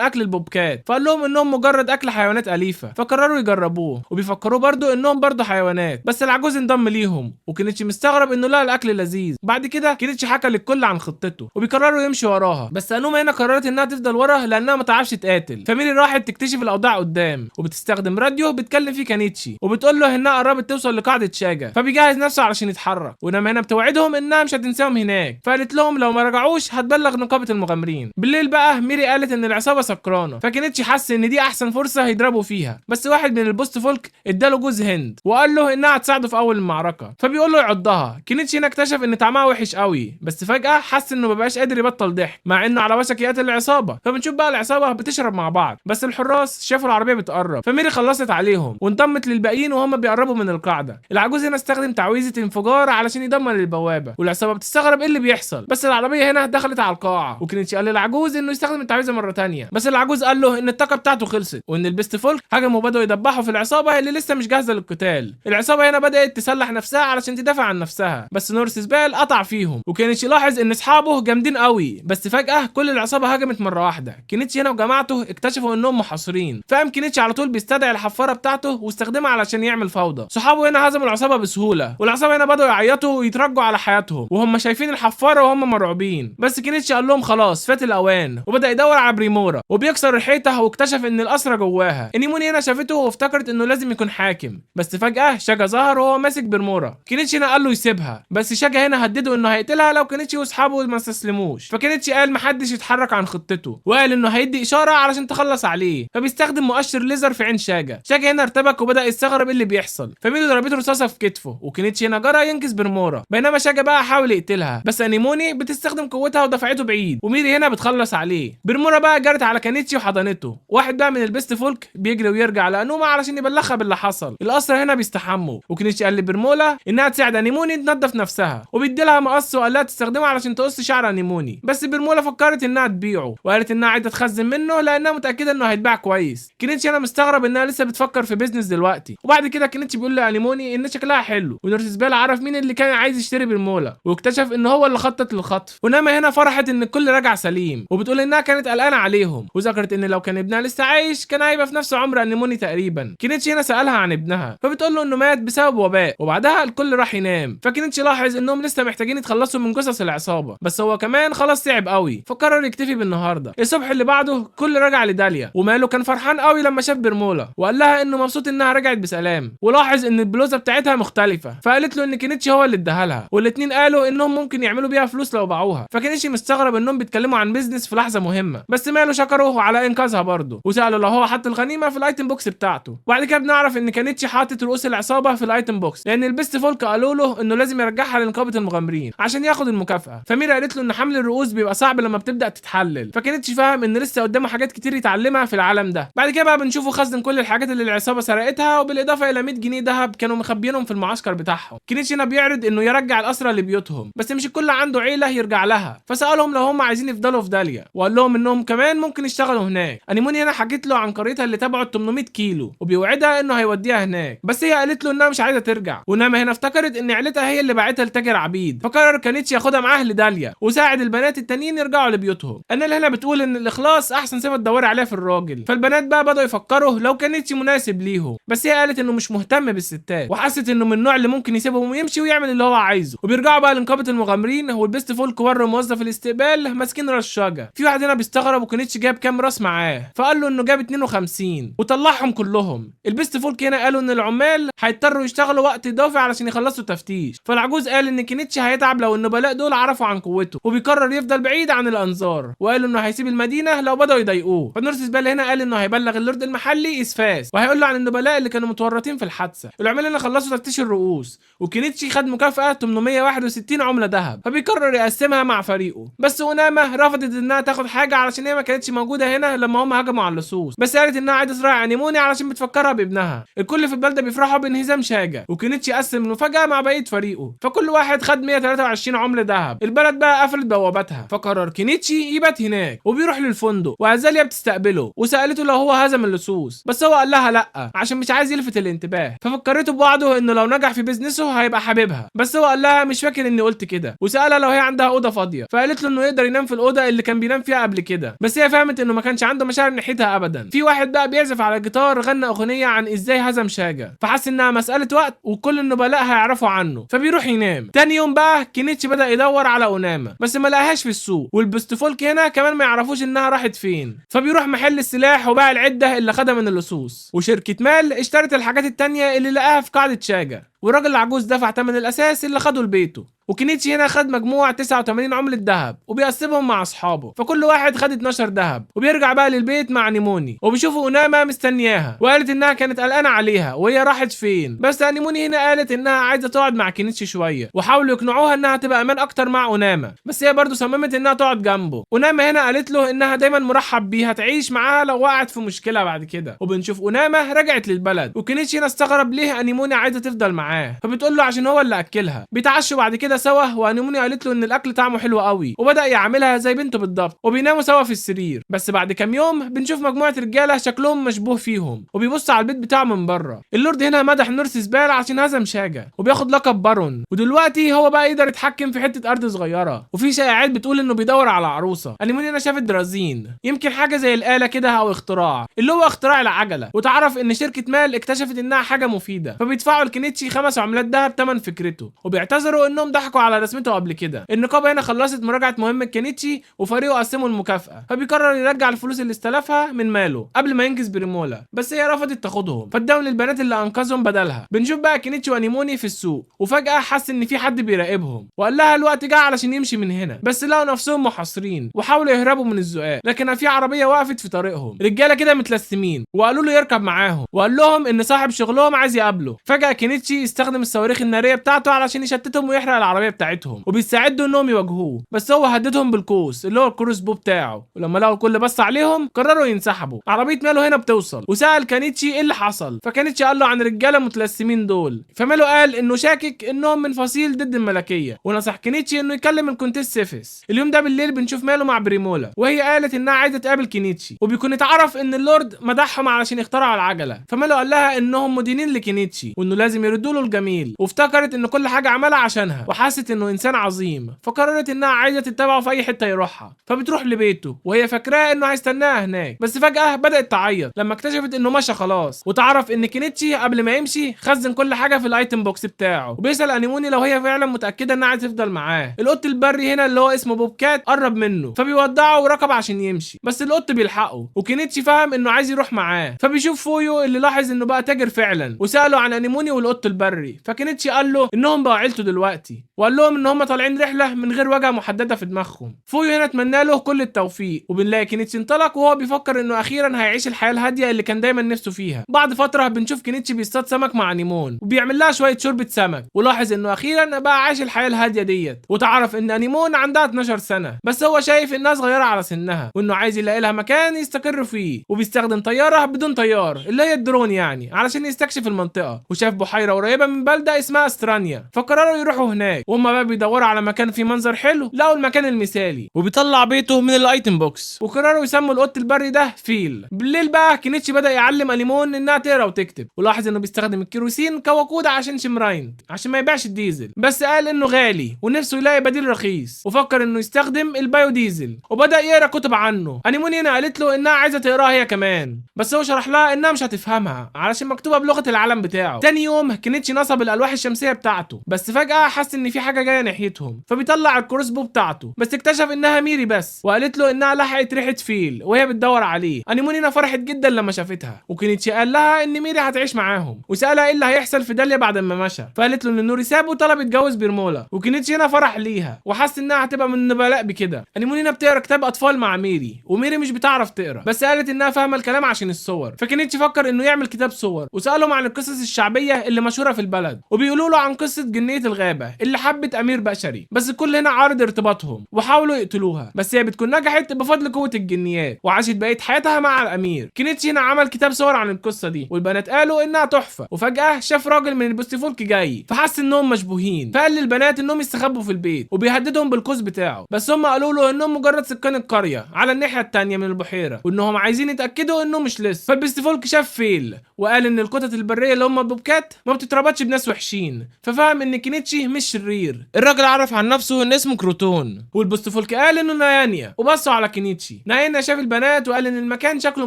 اكل البوبكات فقال لهم انهم مجرد اكل حيوانات اليفه، فقرروا يجربوه وبيفكروا برضو انهم برضو حيوانات. بس العجوز انضم ليهم وكينيتشي مستغرب انه لا الاكل لذيذ. بعد كده كينيتشي حكى للكل عن خطته وبيقرروا يمشوا وراها، بس انوما هنا قررت انها تفضل ورا لانها ما تعرفش تقاتل. فميري راحت تكتشف الاوضاع قدام وبتستخدم راديو بتكلم فيه كانيتشي وبتقول له انها قربت توصل لقاعده شاجا، فبيجهز نفسه علشان يتحرك. ونما هنا بتوعدهم انها مش هتنساهم هناك، فقالت لهم لو ما رجعوش هتبلغ نقابه المغامرين. بالليل بقى ميري قالت ان العصابه سكرانه، فكانيتشي حس ان دي احسن فرصه هيضربوا فيها. بس واحد من البوست فولك اداله جوز هند وقال له انها هتساعده في اول المعركه، فبيقول له يعضها. كينيتشي هنا اكتشف ان طعمها وحش قوي، بس فجاه حس انه مبقاش قادر يبطل ضحك مع انه على وشك يقتل العصابه. فبنشوف بقى العصابه بتشرب مع بعض، بس الحراس شافوا العربيه بتقرب، فميري خلصت عليهم وانضمت للباقيين وهم بيقربوا من القاعده. العجوز هنا استخدم تعويذه انفجار علشان يدمر البوابه، والعصابه بتستغرب ايه اللي بيحصل. بس العربيه هنا دخلت على القاعه وكينيتشي قال للعجوز انه يستخدم التعويذه مره ثانيه، بس العجوز قال له ان الطاقه بتاعته خلصت وان البيست فولك هجموا وبداوا يدبحوا في العصابه اللي لسه مش جاهزه للقتال. العصابه هنا بدات تسلح نفسها علشان تدافع عن نفسها، بس نورس سبال قطع فيهم وكينيتشي لاحظ ان اصحابه جامدين قوي. بس فجاه كل العصابه هجمت مره واحده. كينيتشي هنا وجماعته اكتشفوا انهم محاصرين، فقام كينيتشي على طول بيستدعي الحفاره بتاعته واستخدمها علشان يعمل فوضى. صحابه هنا هزموا العصابه بسهوله، والعصابه هنا بداوا يعيطوا ويترجوا على حياتهم وهم شايفين الحفاره وهم مرعوبين. بس كينيتشي قال لهم خلاص فات الاوان وبدا يدور على بريمورا وبيكسر الحيطه واكتشف ان الاسرى جواها. انيموني هنا شافته وافتكرت انه لازم يكون حاكم، بس فجاه شاجا ظهر وهو ماسك بريمورا. كينيتشي هنا قال له يسيبها، بس شاجا هنا هدده انه هيقتلها لو كينيتشي واصحابه ما استسلموش. فكينيتشي قال محدش يتحرك عن خطته وقال انه هيدي اشاره علشان تخلص عليه، فبيستخدم مؤشر ليزر في عين شاجا. شاجا هنا ارتبك وبدا يستغرب ايه اللي بيحصل، فميدو ضربته رصاصه في كتفه وكينيتشي هنا جرى ينقذ بريمورا، بينما شاجا بقى حاول يقتلها بس انيموني بتستخدم قوتها ودفعته بعيد وميري هنا بتخلص عليه. بريمورا بقى جرت على كينيتشي وحضنته. واحد بقى من البيست فولك بيجري ويرجع لانوما علشان يبلغها باللي حصل. الاسرى هنا بيستحموا وكينيتشي قال لبرمولا انها تساعد انيموني تنظف نفسها وبيدي لها مقص وقال لها تستخدمه علشان تقص شعر انيموني. بس برمولا فكرت انها تبيعه وقالت انها عايزه تخزن منه لانها متاكده انه هيتباع كويس. كينيتشي انا مستغرب انها لسه بتفكر في بيزنس دلوقتي. وبعد كده كينيتشي بيقول لانيموني ان شكلها حلو، ونورس سبال عرف مين اللي كان عايز يشتري برمولا واكتشف ان هو اللي خطط للخطف. وناما هنا فرحت ان الكل رجع سليم وبتقول انها كانت قلقانه عليهم، وذكرت ان لو كان ابنها لسه عايش كان هيبقى في نفس عمر انيموني تقريبا. كينيتشي هنا سالها عن ابنها فبتقول له انه مات بسبب وباء، وبعدها الكل راح ينام. فكينيتشي لاحظ انهم لسه محتاجين يتخلصوا من جثث العصابه، بس هو كمان خلاص تعب قوي فقرر يكتفي بالنهارده. الصبح اللي بعده كل رجع لداليا وماله كان فرحان قوي لما شاف برمولا وقال لها انه مبسوط انها رجعت بسلام، ولاحظ ان البلوزه بتاعتها مختلفه فقالت له ان كينيتشي هو اللي اداها لها، والاتنين قالوا انهم ممكن يعملوا بيها فلوس لو باعوها. فكينيتشي مستغرب انهم بيتكلموا عن بيزنس في لحظه مهمه، بس ماله شكروه على انقاذها برضه وسالوا لو هو حط الغنيمه في الايتم بوكس بتاعته. وبعد كده بنعرف ان كينيتشي حاطط رؤوس العصابه في الايتم بوكس لان البيست فولك قالوا له انه لازم يرجعها لنقابه المغامرين عشان ياخد المكافاه. فميرا قالت له ان حمل الرؤوس بيبقى صعب لما بتبدا تتحلل، فكينيتشي فاهم ان لسه قدامه حاجات كتير يتعلمها في العالم ده. بعد كده بقى بنشوفه خزن كل الحاجات اللي العصابه سرقتها وبالاضافه الى 100 جنيه ذهب كانوا مخبيينهم في المعسكر بتاعهم. كينيتشي هنا بيعرض انه يرجع الاسرى لبيوتهم، بس مش الكل عنده عيله يرجع لها، فسالهم لو هم عايزين يفضلوا في داليا وقال لهم انهم كمان ممكن يشتغلوا هناك. انيموني هنا حكيت له عن قريتها اللي تبعد 800 كيلو وبيوعدها انه هيوديها هناك، بس هي قالت له انها مش عايزه ترجع. وناما هنا افتكرت ان عيلتها هي اللي باعتها لتاجر عبيد، فقرر كينيتشي ياخدها معاه لداليا وساعد البنات التانيين يرجعوا لبيوتهم. انا هنا بتقول ان الاخلاص احسن صفه تدوري عليها في الراجل، فالبنات بقى بدأوا يفكروا لو كينيتشي مناسب ليهم، بس هي قالت انه مش مهتم بالستات وحست انه من النوع اللي ممكن يسيبهم ويمشي ويعمل اللي هو عايزه. وبيرجعوا بقى لنقابه المغامرين والبيست فولك وروا موظف الاستقبال ماسكين رشاجه. في واحد هنا بيستغرب وكينيتشي جاب كام راس معاه، فقال له انه جاب 52 وطلعهم كلهم. البيست فولك هنا قالوا ان العمال هيضطروا يشتغلوا وقت اضافي علشان يخلصوا تفتيش، فالعجوز قال ان كينيتشي هيتعب لو النبلاء دول عرفوا عن قوته وبيقرر يفضل بعيد عن الانظار، وقالوا انه هيسيب المدينه لو بداوا يضايقوه. فنورس سبال هنا قال انه هيبلغ اللورد المحلي اسفاس وهيقول له عن النبلاء اللي كانوا متورطين في الحادثه. العمال هنا خلصوا تفتيش الرؤوس وكينيتشي خد مكافاه 861 عمله ذهب، فبيقرر يقسمها مع فريقه. بس اوناما رفضت انها تاخد حاجه علشان هي ما كانتش موجوده هنا لما هم هجموا على اللصوص، بس قالت انها عايزه تراعي انيموني علشان بتفكرها بابنها. الكل في البلده بيفرحوا بانهزام شاجا وكينيتشي قسم المفاجاه مع بقيه فريقه، فكل واحد خد 123 عمله ذهب. البلد بقى قفلت بواباتها، فقرر كينيتشي يبات هناك وبيروح للفندق وازاليا بتستقبله وسالته لو هو هزم اللصوص، بس هو قال لها لا عشان مش عايز يلفت الانتباه. ففكرته بوعده انه لو نجح في بيزنسه هيبقى حبيبها، بس هو قال لها مش فاكر اني قلت كده، وسالها وسالها لو هي عندها اوضه فاضيه، فقالت له انه يقدر ينام في الاوضه اللي كان بينام فيها قبل كده، بس هي فهمت انه ما كانش عنده مشاعر ناحيتها ابدا. في واحد بقى بيعزف على الجيتار غنى اغنيه عن ازاي هزم شاجا، فحس انها مساله وقت وكل النبلاء هيعرفوا عنه، فبيروح ينام. تاني يوم بقى كينيتشي بدا يدور على اوناما بس ما لقاهاش في السوق، والبستفولك هنا كمان ما يعرفوش انها راحت فين، فبيروح محل السلاح وباع العده اللي خدها من اللصوص، وشركه مال اشترت الحاجات التانيه اللي لقاها في قاعده شاجا، والراجل العجوز دفع ثمن الاساس اللي خده لبيته. وكينيتشي هنا خد مجموع 89 عملة ذهب وبيقسمهم مع اصحابه، فكل واحد خد 12 ذهب، وبيرجع بقى للبيت مع نيموني وبيشوفوا اوناما مستنياها، وقالت انها كانت قلقانه عليها وهي راحت فين، بس نيموني هنا قالت انها عايزه تقعد مع كينيتشي شويه، وحاولوا يقنعوها انها تبقى امان اكتر مع اوناما، بس هي برضه صممت انها تقعد جنبه. اوناما هنا قالت له انها دايما مرحب بيها تعيش معاها لو وقعت في مشكله بعد كده. وبنشوف اوناما رجعت للبلد، وكينيتشي هنا استغرب ليه انيموني عايزه تفضل معاه، فبتقول له عشان هو اللي اكلها. بيتعشوا بعد كده سوا، وانيموني قالت له ان الاكل طعمه حلو قوي، وبدا يعاملها زي بنته بالضبط، وبيناموا سوا في السرير. بس بعد كام يوم بنشوف مجموعه رجاله شكلهم مشبوه فيهم، وبيبص على البيت بتاعه من بره. اللورد هنا مدح نورس سبال عشان هزم شاجا وبياخد لقب بارون، ودلوقتي هو بقى يقدر يتحكم في حته ارض صغيره، وفي شائعات بتقول انه بيدور على عروسه. انيموني هنا شافت درازين، يمكن حاجه زي الاله كده او اختراع، اللي هو اختراع العجله، وتعرف ان شركه مال اكتشفت انها حاجه مفيده، فبيدفعوا لكينيتشي 5 عملات ذهب تمن فكرته، وبيعتذروا انهم ضحكوا على رسمته قبل كده. النقابه هنا خلصت مراجعه مهمه كينيتشي وفريقه قسموا المكافاه، فبيقرر يرجع الفلوس اللي استلفها من ماله قبل ما ينجز بريمولا، بس هي رفضت تاخدهم، فاداهم للبنات اللي انقذهم بدلها. بنشوف بقى كينيتشي وانيموني في السوق، وفجاه حس ان في حد بيراقبهم، وقال لها الوقت جه علشان يمشي من هنا، بس لقوا نفسهم محاصرين وحاولوا يهربوا من الزقاق، لكن في عربيه وقفت في طريقهم، رجاله كده متلثمين، وقالوا له يركب معاهم، وقال لهم ان صاحب شغلهم عايز يقابله. فجاه كينيتشي استخدم الصواريخ الناريه بتاعته علشان يشتتهم ويحرق العربيه بتاعتهم، وبيستعدوا انهم يواجهوه، بس هو هددهم بالقوس اللي هو الكروس بو بتاعه، ولما لقوا الكل بص عليهم قرروا ينسحبوا. عربيه ماله هنا بتوصل، وسال كينيتشي ايه اللي حصل، فكينيتشي قال له عن الرجاله متلثمين دول، فماله قال انه شاكك انهم من فصيل ضد الملكيه، ونصح كينيتشي انه يكلم الكونتيس سيفيس. اليوم ده بالليل بنشوف ماله مع بريمولا، وهي قالت انها عايزه تقابل كينيتشي، وبيكون اتعرف ان اللورد مدحهم علشان يخترعوا العجله، فماله قال لها انهم مدينين لكينيتشي وانه لازم يردوا له الجميل، وافتكرت ان كل حاجه عملها عشانها، وحست انه انسان عظيم، فقررت انها عايزه تتبعه في اي حته يروحها، فبتروح لبيته وهي فاكراه انه هيستناها هناك، بس فجاه بدات تعيط لما اكتشفت انه مشى خلاص، وتعرف ان كينيتشي قبل ما يمشي خزن كل حاجه في الايتم بوكس بتاعه، وبيسال انيموني لو هي فعلا متاكده انها عايزه تفضل معاه. القط البري هنا اللي هو اسمه بوب كات قرب منه، فبيودعه وركب عشان يمشي، بس القط بيلحقه، وكينيتشي فاهم انه عايز يروح معاه، فبيشوف فويو اللي لاحظ انه بقى تاجر فعلا، وساله عن انيموني والقط البري، فكينيتشي قال له انهم بقوا عيلته دلوقتي، وقال لهم ان هم طالعين رحله من غير وجهه محدده في دماغهم. فويو هنا اتمنى له كل التوفيق، وبنلاقي كينيتشي انطلق وهو بيفكر انه اخيرا هيعيش الحياه الهاديه اللي كان دايما نفسه فيها. بعد فتره بنشوف كينيتشي بيصطاد سمك مع انيمون، وبيعمل لها شويه شوربه سمك، ولاحظ انه اخيرا بقى عايش الحياه الهاديه ديت، وتعرف ان انيمون عندها 12 سنه، بس هو شايف انها صغيره على سنها، وانه عايز يلاقي لها مكان يستقر فيه، وبيستخدم طياره بدون طيار اللي هي الدرون يعني علشان يستكشف المنطقه، وشاف بحيره قريبه من بلده اسمها استرانيا، فقرروا يروحوا هناك، وهم بقى بيدوروا على مكان فيه منظر حلو، لقوا المكان المثالي، وبيطلع بيته من الايتم بوكس، وقرروا يسموا القط البري ده فيل. بالليل بقى كينيتشي بدا يعلم انيمون انها تقرا وتكتب، ولاحظ انه بيستخدم الكيروسين كوقود عشان شمرايند عشان ما يبيعش الديزل، بس قال انه غالي ونفسه يلاقي بديل رخيص، وفكر انه يستخدم البايو ديزل، وبدا يقرا كتب عنه. انيمون هنا قالت له انها عايزه تقراها هي كمان، بس هو شرح لها انها مش هتفهمها علشان مكتوبه بلغه العالم بتاعه. تاني يوم كينيتشي نصب الالواح الشمسيه بتاعته، بس فجاه حس ان في حاجه جايه ناحيتهم، فبيطلع الكروس بو بتاعته، بس اكتشف انها ميري بس، وقالت له انها لحقت ريحه فيل وهي بتدور عليه. انيمون هنا فرحت جدا لما شافتها، وكينيتشي قال لها ان ميري هتعيش معاهم، وسالها ايه اللي هيحصل في داليا بعد ما مشى، فقالت له ان نوري سابه وطلب يتجوز بيرمولا، وكينيتشي هنا فرح ليها وحس انها هتبقى من النبلاء بكده. انيمون هنا بتقرا كتاب اطفال مع ميري، وميري مش بتعرف تقرا، بس قالت انها فاهمه الكلام عشان الصور، فكينيتشي فكر انه يعمل كتاب صور، وسالهم عن القصص الشعبيه اللي مشهوره في البلد، وبيقولوا له عن قصه جنيه الغابه اللي حبت امير بشري، بس الكل هنا عارض ارتباطهم وحاولوا يقتلوها، بس هي بتكون نجحت بفضل قوه الجنيات، وعاشت بقيه حياتها مع الامير. كينيتشي هنا عمل كتاب صور عن القصه دي، والبنات قالوا انها تحفه، وفجاه شاف راجل من البوستيفولك جاي، فحس انهم مشبوهين، فقال للبنات انهم يستخبوا في البيت، وبيهددهم بالقوس بتاعه، بس هم قالوا له انهم مجرد سكان القريه على الناحيه الثانيه من البحيره، وانهم عايزين يتاكدوا انه مش لسه. فالبوستيفولك شاف فيل وقال ان القطط البريه اللي هم بوبكات ما بتترباش ارتبطش بناس وحشين، ففهم ان كينيتشي مش شرير. الراجل عرف عن نفسه ان اسمه كروتون، والبوستفولك قال انه نايانيا، وبصوا على كينيتشي. نايانيا شاف البنات وقال ان المكان شكله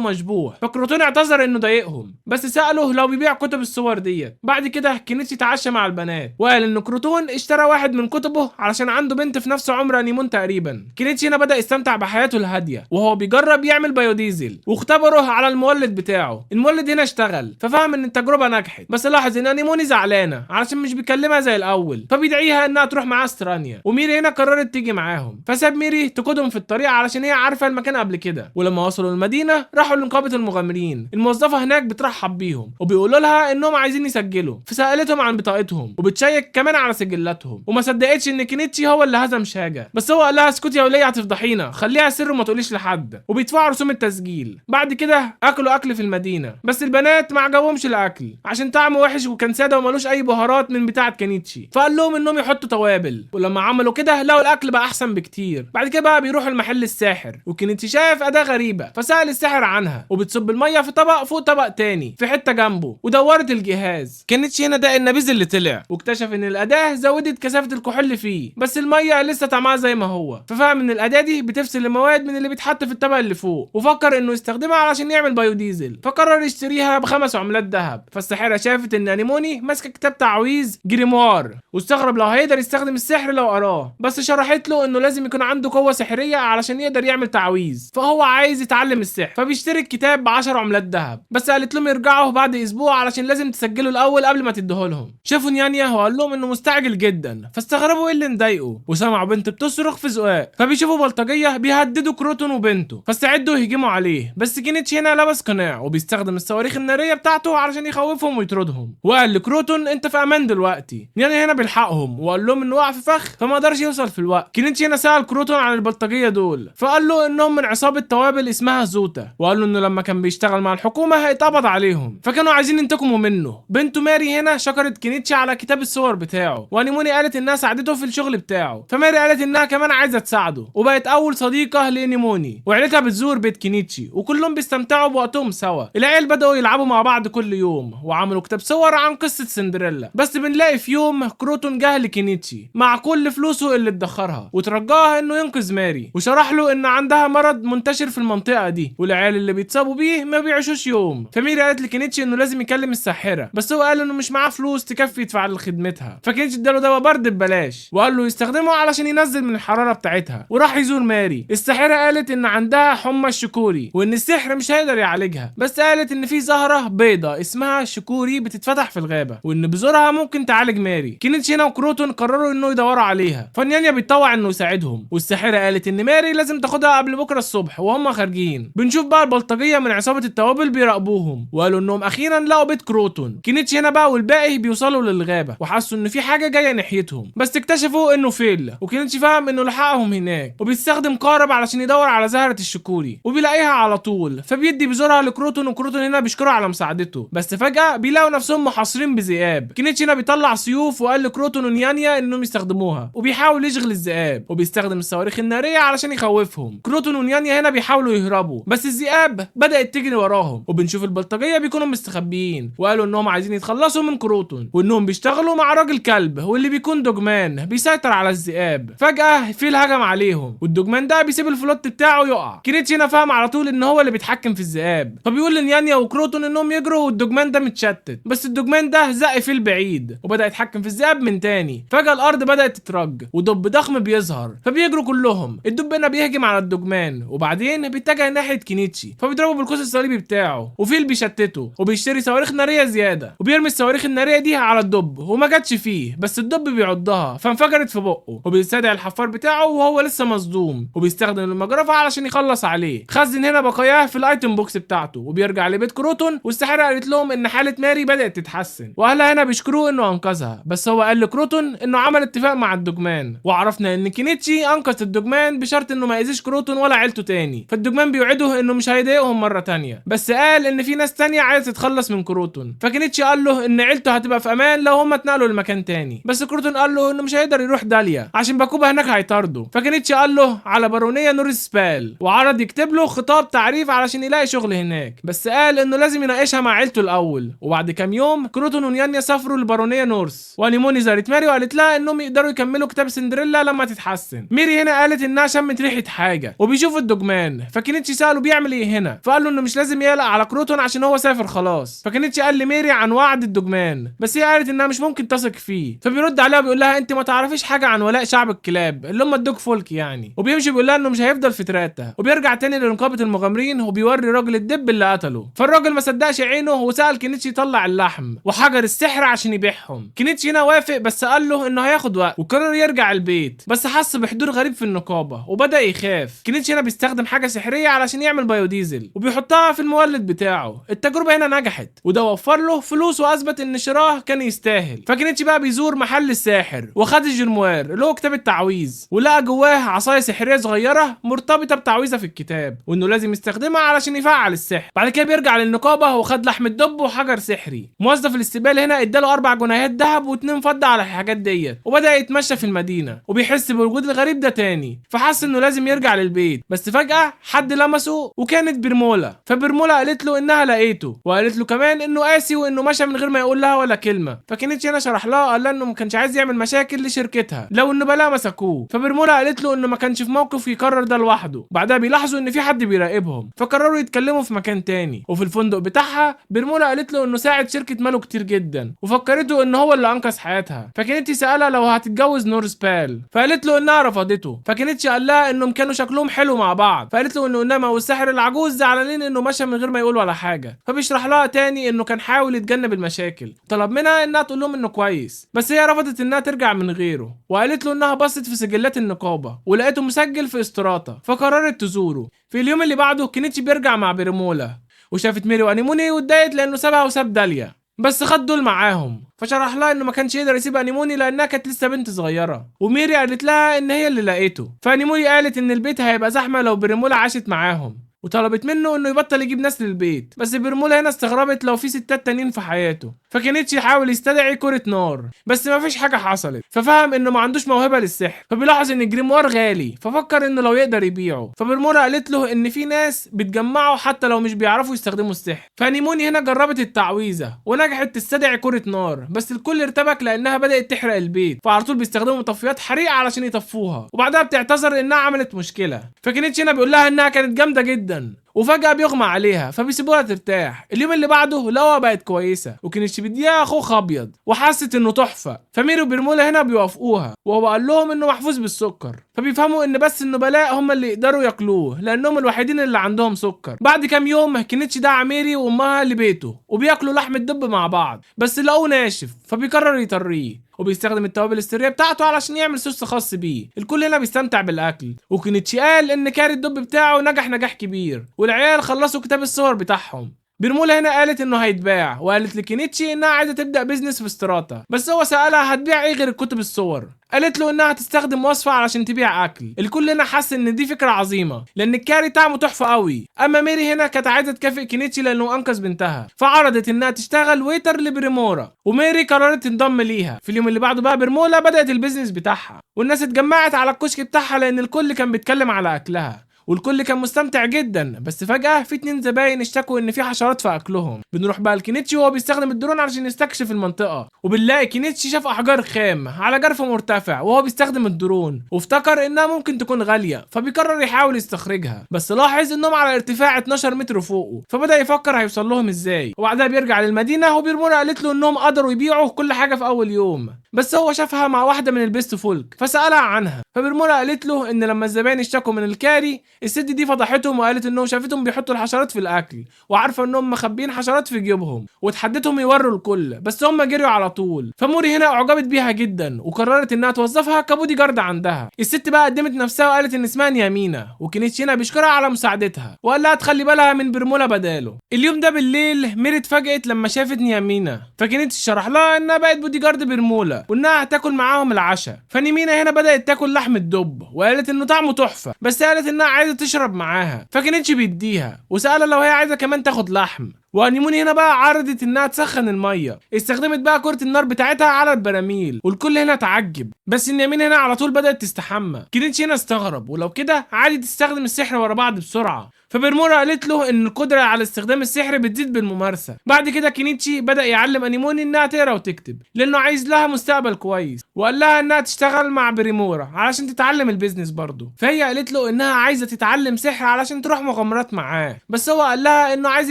مشبوه، فكروتون اعتذر انه ضايقهم، بس ساله لو بيبيع كتب الصور ديت. بعد كده كينيتشي تعشى مع البنات وقال ان كروتون اشترى واحد من كتبه علشان عنده بنت في نفس عمر انيمون تقريبا. كينيتشي هنا بدا يستمتع بحياته الهاديه وهو بيجرب يعمل بايوديزل، واختبره على المولد بتاعه. المولد هنا اشتغل، ففهم ان التجربه نجحت، بس لاحظ ان انيموني زعلانه علشان مش بيكلمها زي الاول، فبيدعيها انها تروح معاه استرانيا. وميري هنا قررت تيجي معاهم، فساب ميري تقودهم في الطريق علشان هي عارفه المكان قبل كده. ولما وصلوا المدينه راحوا لنقابه المغامرين. الموظفه هناك بترحب بيهم وبيقولوا لها انهم عايزين يسجلوا، فسالتهم عن بطاقتهم وبتشيك كمان على سجلاتهم، وما صدقتش ان كينيتشي هو اللي هزم شاجا. بس هو قال لها اسكتي يا وليه هتفضحينا، خليها سر وما تقوليش لحد. وبيدفعوا رسوم التسجيل. بعد كده اكلوا اكل في المدينه، بس البنات ما عجبهمش الاكل عشان طعمه وحش وكان ساده ومالوش اي بهارات من بتاعه كينيتشي، فقال لهم انهم يحطوا توابل. ولما عملوا كده لقوا الاكل بقى احسن بكتير. بعد كده بقى بيروحوا المحل الساحر، وكينيتشي شاف اداه غريبه فسال الساحر عنها، وبتصب الميه في طبق فوق طبق تاني في حته جنبه، ودورت الجهاز. كينيتشي هنا ده النبيذ اللي طلع، واكتشف ان الاداه زودت كثافه الكحول فيه، بس الميه لسه طعمها زي ما هو. ففهم ان الاداه دي بتفصل المواد من اللي بيتحط في الطبق اللي فوق، وفكر انه يستخدمها علشان يعمل بايوديزل، فقرر يشتريها ب5 عملات ذهب. فالساحره شافت ان انيموني ماسكه كتاب تعويذ جريموار، واستغرب لو هيقدر يستخدم السحر لو قراه، بس شرحت له انه لازم يكون عنده قوه سحريه علشان يقدر يعمل تعويذ، فهو عايز يتعلم السحر، فبيشتري الكتاب ب10 عملات ذهب. بس قالت لهم يرجعوا بعد اسبوع علشان لازم تسجلوا الاول قبل ما تديهولهم. شافوا نيانيا وقال لهم انه مستعجل جدا، فاستغربوا ايه اللي مضايقه، وسمعوا بنت بتصرخ في زقاق، فبيشوفوا بلطجيه بيهددوا كروتون وبنته، فاستعدوا يهجموا عليه. بس كينيتشي هنا لبس قناع وبيستخدم الصواريخ الناريه بتاعته علشان يخوفهم ويطردهم، وقال لكروتون انت في امان دلوقتي. نيانيا هنا بيلحقهم وقال لهم انه وقع في فخ فما قدرش يوصل في الوقت. كينيتشي هنا سأل كروتون عن البلطجيه دول، فقال له انهم من عصابه توابل اسمها زوتا، وقال له انه لما كان بيشتغل مع الحكومه هيتقبض عليهم، فكانوا عايزين ينتقموا منه. بنته ماري هنا شكرت كينيتشي على كتاب الصور بتاعه، وانيموني قالت انها ساعدته في الشغل بتاعه، فماري قالت انها كمان عايزه تساعده، وبقت اول صديقه لانيموني، وعيلتها بتزور بيت كينيتشي وكلهم بيستمتعوا بوقتهم سوا. العيال بدأوا يلعبوا مع بعض كل يوم، وعملوا كتاب صور عن قصه سندريلا. بس بنلاقي في يوم كروتون جه لكينيتشي مع كل فلوسه اللي ادخرها، وترجاها انه ينقذ ماري، وشرح له ان عندها مرض منتشر في المنطقه دي، والعيال اللي بيتصابوا بيه ما بيعيشوش يوم. فميري قالت لكينيتشي انه لازم يكلم الساحره، بس هو قال انه مش معاه فلوس تكفي يدفع لخدمتها، فكينيتشي اداله دواء برد ببلاش وقال له يستخدمه علشان ينزل من الحراره بتاعتها، وراح يزور ماري. الساحره قالت ان عندها حمى الشكوري وان السحر مش هيقدر يعالجها، بس قالت ان في زهره بيضه اسمها الشكوري بتتفتح في الغابه، وان بذورها ممكن تعالج ماري. كينيتشي هنا وكروتون قرروا انه يدوروا عليها، فنيانيا بيتطوع انه يساعدهم، والساحره قالت ان ماري لازم تاخدها قبل بكره الصبح وهم خارجين. بنشوف بقى البلطجيه من عصابه التوابل بيراقبوهم، وقالوا انهم اخيرا لقوا بيت كروتون. كينيتشي هنا بقى والباقي بيوصلوا للغابه وحسوا ان في حاجه جايه ناحيتهم، بس اكتشفوا انه فيل، وكينيتشي فهم انه لحقهم هناك، وبيستخدم قارب علشان يدور على زهره الشكوري وبيلاقيها على طول، فبيدي بذورها لكروتون، وكروتون هنا بيشكره على مساعدته. بس فجاه بيلاقوا نفسهم محاصرين بذئاب. كينيتشي هنا بيطلع سيوف وقال لكروتون ونيانيا انهم يستخدموها، وبيحاول يشغل الذئاب، وبيستخدم الصواريخ الناريه علشان يخوفهم. كروتون ونيانيا هنا بيحاولوا يهربوا، بس الذئاب بدات تجري وراهم، وبنشوف البلطجيه بيكونوا مستخبيين، وقالوا انهم عايزين يتخلصوا من كروتون، وانهم بيشتغلوا مع راجل كلب واللي بيكون دوجمان بيسيطر على الذئاب. فجاه فيل هجم عليهم، والدوجمان ده بيسيب الفلوت بتاعه يقع. كينيتشي هنا فاهم على طول ان هو اللي بيتحكم في الذئاب، فبيقول لنيانيا وكروتون انهم يجروا والدوجمان ده متشتت، بس الدوجمان ده زق فيل بعيد وبدا يتحكم في الذئاب من تاني. فجاه الارض بدات تترج ودب ضخم بيظهر، فبيجروا كلهم. الدب هنا بيهجم على الدوجمان وبعدين بيتجه ناحيه كينيتشي، فبيضربه بالقوس الصليبي بتاعه، وفيل بيشتته وبيشتري صواريخ ناريه زياده، وبيرمي الصواريخ الناريه دي على الدب وما جاتش فيه، بس الدب بيعضها فانفجرت في بقه، وبيستدعي الحفار بتاعه وهو لسه مصدوم، وبيستخدم المجرفه علشان يخلص عليه. خزن هنا بقاياه في الايتم بوكس بتاعته، وبيرجع لبيت كروتون، والساحره قالت لهم ان حاله ماري بدات تتحسن، واهلها هنا بيشكروه انه انقذها، بس هو قال لكروتون انه عمل اتفاق مع الدوجمان. وعرفنا ان كينيتشي انقذ الدوجمان بشرط انه ما يأذيش كروتون ولا عيلته تاني، فالدوجمان بيوعده انه مش هيضايقهم مره تانيه، بس قال ان في ناس تانيه عايزه تتخلص من كروتون. فكينيتشي قال له ان عيلته هتبقى في امان لو هم اتنقلوا لمكان تاني، بس كروتون قال له انه مش هيقدر يروح داليا عشان باكوبا هناك هيطارده. فكينيتشي قال له على بارونيه نورس سبال، وعرض يكتب له خطاب تعريف علشان يلاقي شغل هناك، بس قال انه لازم يناقشها مع عيلته الاول. وبعد كام يوم كروتون ونيون ونيانيا سافروا للبارونيه نورس، وانيموني زارت ماري وقالت لها انهم يقدروا يكملوا كتاب سندريلا لما تتحسن. ميري هنا قالت انها شمت ريحه حاجه وبيشوف الدوجمان، فكينيتشي ساله بيعمل ايه هنا، فقال له انه مش لازم يقلق على كروتون عشان هو سافر خلاص. فكينيتشي قال لميري عن وعد الدوجمان، بس هي قالت انها مش ممكن تثق فيه، فبيرد عليها وبيقول لها انت ما تعرفيش حاجه عن ولاء شعب الكلاب اللي هم الدوج فولك يعني، وبيمشي بيقول لها انه مش هيفضل في تراتا، وبيرجع تاني لنقابه المغامرين وبيوري راجل الدب اللي قتله. فالراجل ما صدقش عينه وسال كينيتشي يطلع اللحم وحجر السحر عشان يبيعهم. كينيتشي هنا وافق بس قال له انه هياخد وقت، وقرر يرجع البيت، بس حس بحضور غريب في النقابه وبدا يخاف. كينيتشي هنا بيستخدم حاجه سحريه علشان يعمل بايوديزل وبيحطها في المولد بتاعه. التجربه هنا نجحت وده وفر له فلوس واثبت ان شراه كان يستاهل. فكينيتشي بقى بيزور محل الساحر وخد الجرموار اللي هو كتاب التعويذ، ولقى جواه عصايه سحريه صغيره مرتبطه بتعويذه في الكتاب وانه لازم يستخدمها علشان يفعل السحر. بعد كده بيرجع للنقابه وخد لحم الدب وحجر سحري. موظف الاستقبال هنا اداله 4 جنيهات ذهب و2 فضه على الحاجات ديت، وبدا يتمشى في المدينه وبيحس بالوجود الغريب ده تاني، فحس انه لازم يرجع للبيت. بس فجاه حد لمسه وكانت برمولا، فبرمولا قالت له انها لقيته، وقالت له كمان انه قاسي وانه مشى من غير ما يقول لها ولا كلمه. فكينيتشي هنا شرح لها قال لها انه ما كانش عايز يعمل مشاكل لشركتها لو النبلاء مسكوه. فبرمولا قالت له انه ما كانش في موقف يقرر ده لوحده. بعدها بيلاحظوا ان في حد بيراقبهم، فقرروا يتكلموا في مكان تاني. وفي الفندق بتاعها برمولا قالت له انه ساعد شركه ماله كتير جدا وفكرته ان هو اللي انقذ حياتها. فكينيتشي سالها لو هتتجوز نورس بال، فقالت له انها رفضته. فكينيتشي قال لها انهم كانوا شكلهم حلو مع بعض، فقالت له انه انما والساحر العجوز زعلانين انه مشى من غير ما يقول ولا حاجه. فبيشرح لها تاني انه كان حاول يتجنب المشاكل، طلب منها انها تقول لهم انه كويس، بس هي رفضت انها ترجع من غيره، وقالت له انها بصت في سجلات النقابه ولقيته مسجل في استراتا، فقررت تزوره. في اليوم اللي بعده كينيتشي بيرجع مع برمولا، وشافت ميري وانيموني واتضايقت لانه سابها وساب داليا، بس خد دول معاهم. فشرح لها انه ما كانش يقدر يسيب انيموني لانها كانت لسه بنت صغيره، وميري قالت لها ان هي اللي لقيته. فانيموني قالت ان البيت هيبقى زحمه لو برمولا عاشت معاهم، وطلبت منه انه يبطل يجيب ناس للبيت. بس برمولا هنا استغربت لو في ستات تانيين في حياته. فكينيتشي حاول يستدعي كرة نار بس ما فيش حاجه حصلت، ففهم انه ما عندوش موهبه للسحر. فبيلاحظ ان الجريموار غالي، ففكر انه لو يقدر يبيعه. فبرمولا قالت له ان في ناس بتجمعه حتى لو مش بيعرفوا يستخدموا السحر. فانيموني هنا جربت التعويذه ونجحت تستدعي كرة نار، بس الكل ارتبك لانها بدات تحرق البيت، فعلى طول بيستخدموا مطفيات حريق علشان يطفوها، وبعدها بتعتذر انها عملت مشكله. فكينيتشي هنا بيقول لها انها كانت جامده جدا، وفجأة بيغمى عليها فبيسيبوها ترتاح. اليوم اللي بعده لقوها بقت كويسة، وكينيتشي بيديها اخوه ابيض وحست انه تحفة. فميري وبرمولا هنا بيوافقوها، وهو قال لهم انه محفوظ بالسكر، فبيفهموا ان بس النبلاء هم اللي يقدروا ياكلوه لانهم الوحيدين اللي عندهم سكر. بعد كام يوم كينيتشي دعا ميري وامها لبيته وبياكلوا لحم الدب مع بعض، بس لقوه ناشف فبيقرر يطريه، وبيستخدم التوابل السريه بتاعته علشان يعمل صوص خاص بيه. الكل هنا بيستمتع بالاكل، وكينيتشي قال ان كاري الدب بتاعه نجح نجاح كبير، والعيال خلصوا كتاب الصور بتاعهم. برمولا هنا قالت انه هيتباع، وقالت لكينيتشي انها عايزه تبدا بيزنس في استراتا، بس هو سالها هتبيع ايه غير الكتب الصور. قالت له انها هتستخدم وصفه علشان تبيع اكل. الكل هنا حس ان دي فكره عظيمه لان الكاري طعمه تحفه قوي. اما ميري هنا كانت عايزه تكافئ كينيتشي لانه انقذ بنتها، فعرضت انها تشتغل ويتر لبريمورا، وميري قررت تنضم ليها. في اليوم اللي بعده بقى برمولا بدات البيزنس بتاعها، والناس اتجمعت على الكشك بتاعها لان الكل كان بيتكلم على اكلها، والكل كان مستمتع جدا. بس فجأة في 2 زباين اشتكوا ان في حشرات في اكلهم. بنروح بقى لكينيتشي وهو بيستخدم الدرون علشان يستكشف المنطقة، وبنلاقي كينيتشي شاف احجار خام على جرف مرتفع وهو بيستخدم الدرون، وافتكر انها ممكن تكون غالية، فبيقرر يحاول يستخرجها، بس لاحظ انهم على ارتفاع 12 متر فوقه، فبدأ يفكر هيوصل لهم ازاي. وبعدها بيرجع للمدينة وبرمولا قالت له انهم قدروا يبيعوا كل حاجة في اول يوم، بس هو شافها مع واحدة من البيست فولك فسألها عنها. فبرمولا قالت له ان لما الزباين اشتكوا من الكاري، الست دي فضحتهم وقالت انهم شافتهم بيحطوا الحشرات في الاكل، وعارفه انهم مخبين حشرات في جيوبهم، وتحدتهم يوروا الكل، بس هم جريوا على طول. فموري هنا اعجبت بيها جدا وقررت انها توظفها كبودي جارد عندها. الست بقى قدمت نفسها وقالت ان اسمها نيامينا، وكينيتشي هنا بيشكرها على مساعدتها وقال لها تخلي بالها من برمولا بداله. اليوم ده بالليل ميري اتفاجئت لما شافت نيامينا، فكينيتشي شرح لها انها بقت بودي جارد برمولا وانها هتاكل معاهم العشاء. فنيامينا هنا بدات تاكل لحم الدب وقالت انه طعمه تحفه، بس قالت انها عايزه تشرب معاها. فكينيتشي بيديها وسألها لو هي عايزه كمان تاخد لحم، وانيموني هنا بقى عرضت انها تسخن الميه، استخدمت بقى كرة النار بتاعتها على البراميل، والكل هنا تعجب. بس اليمين هنا على طول بدأت تستحمى. كينيتشي هنا استغرب، ولو كده عادي تستخدم السحر ورا بعض بسرعة. فبرمولا قالت له ان القدرة على استخدام السحر بتزيد بالممارسة. بعد كده كينيتشي بدأ يعلم انيموني انها تقرا وتكتب، لانه عايز لها مستقبل كويس، وقال لها انها تشتغل مع بريمورا علشان تتعلم البيزنس برضه. فهي قالت له انها عايزة تتعلم سحر علشان تروح مغامرات معاه، بس هو قال لها انه عايز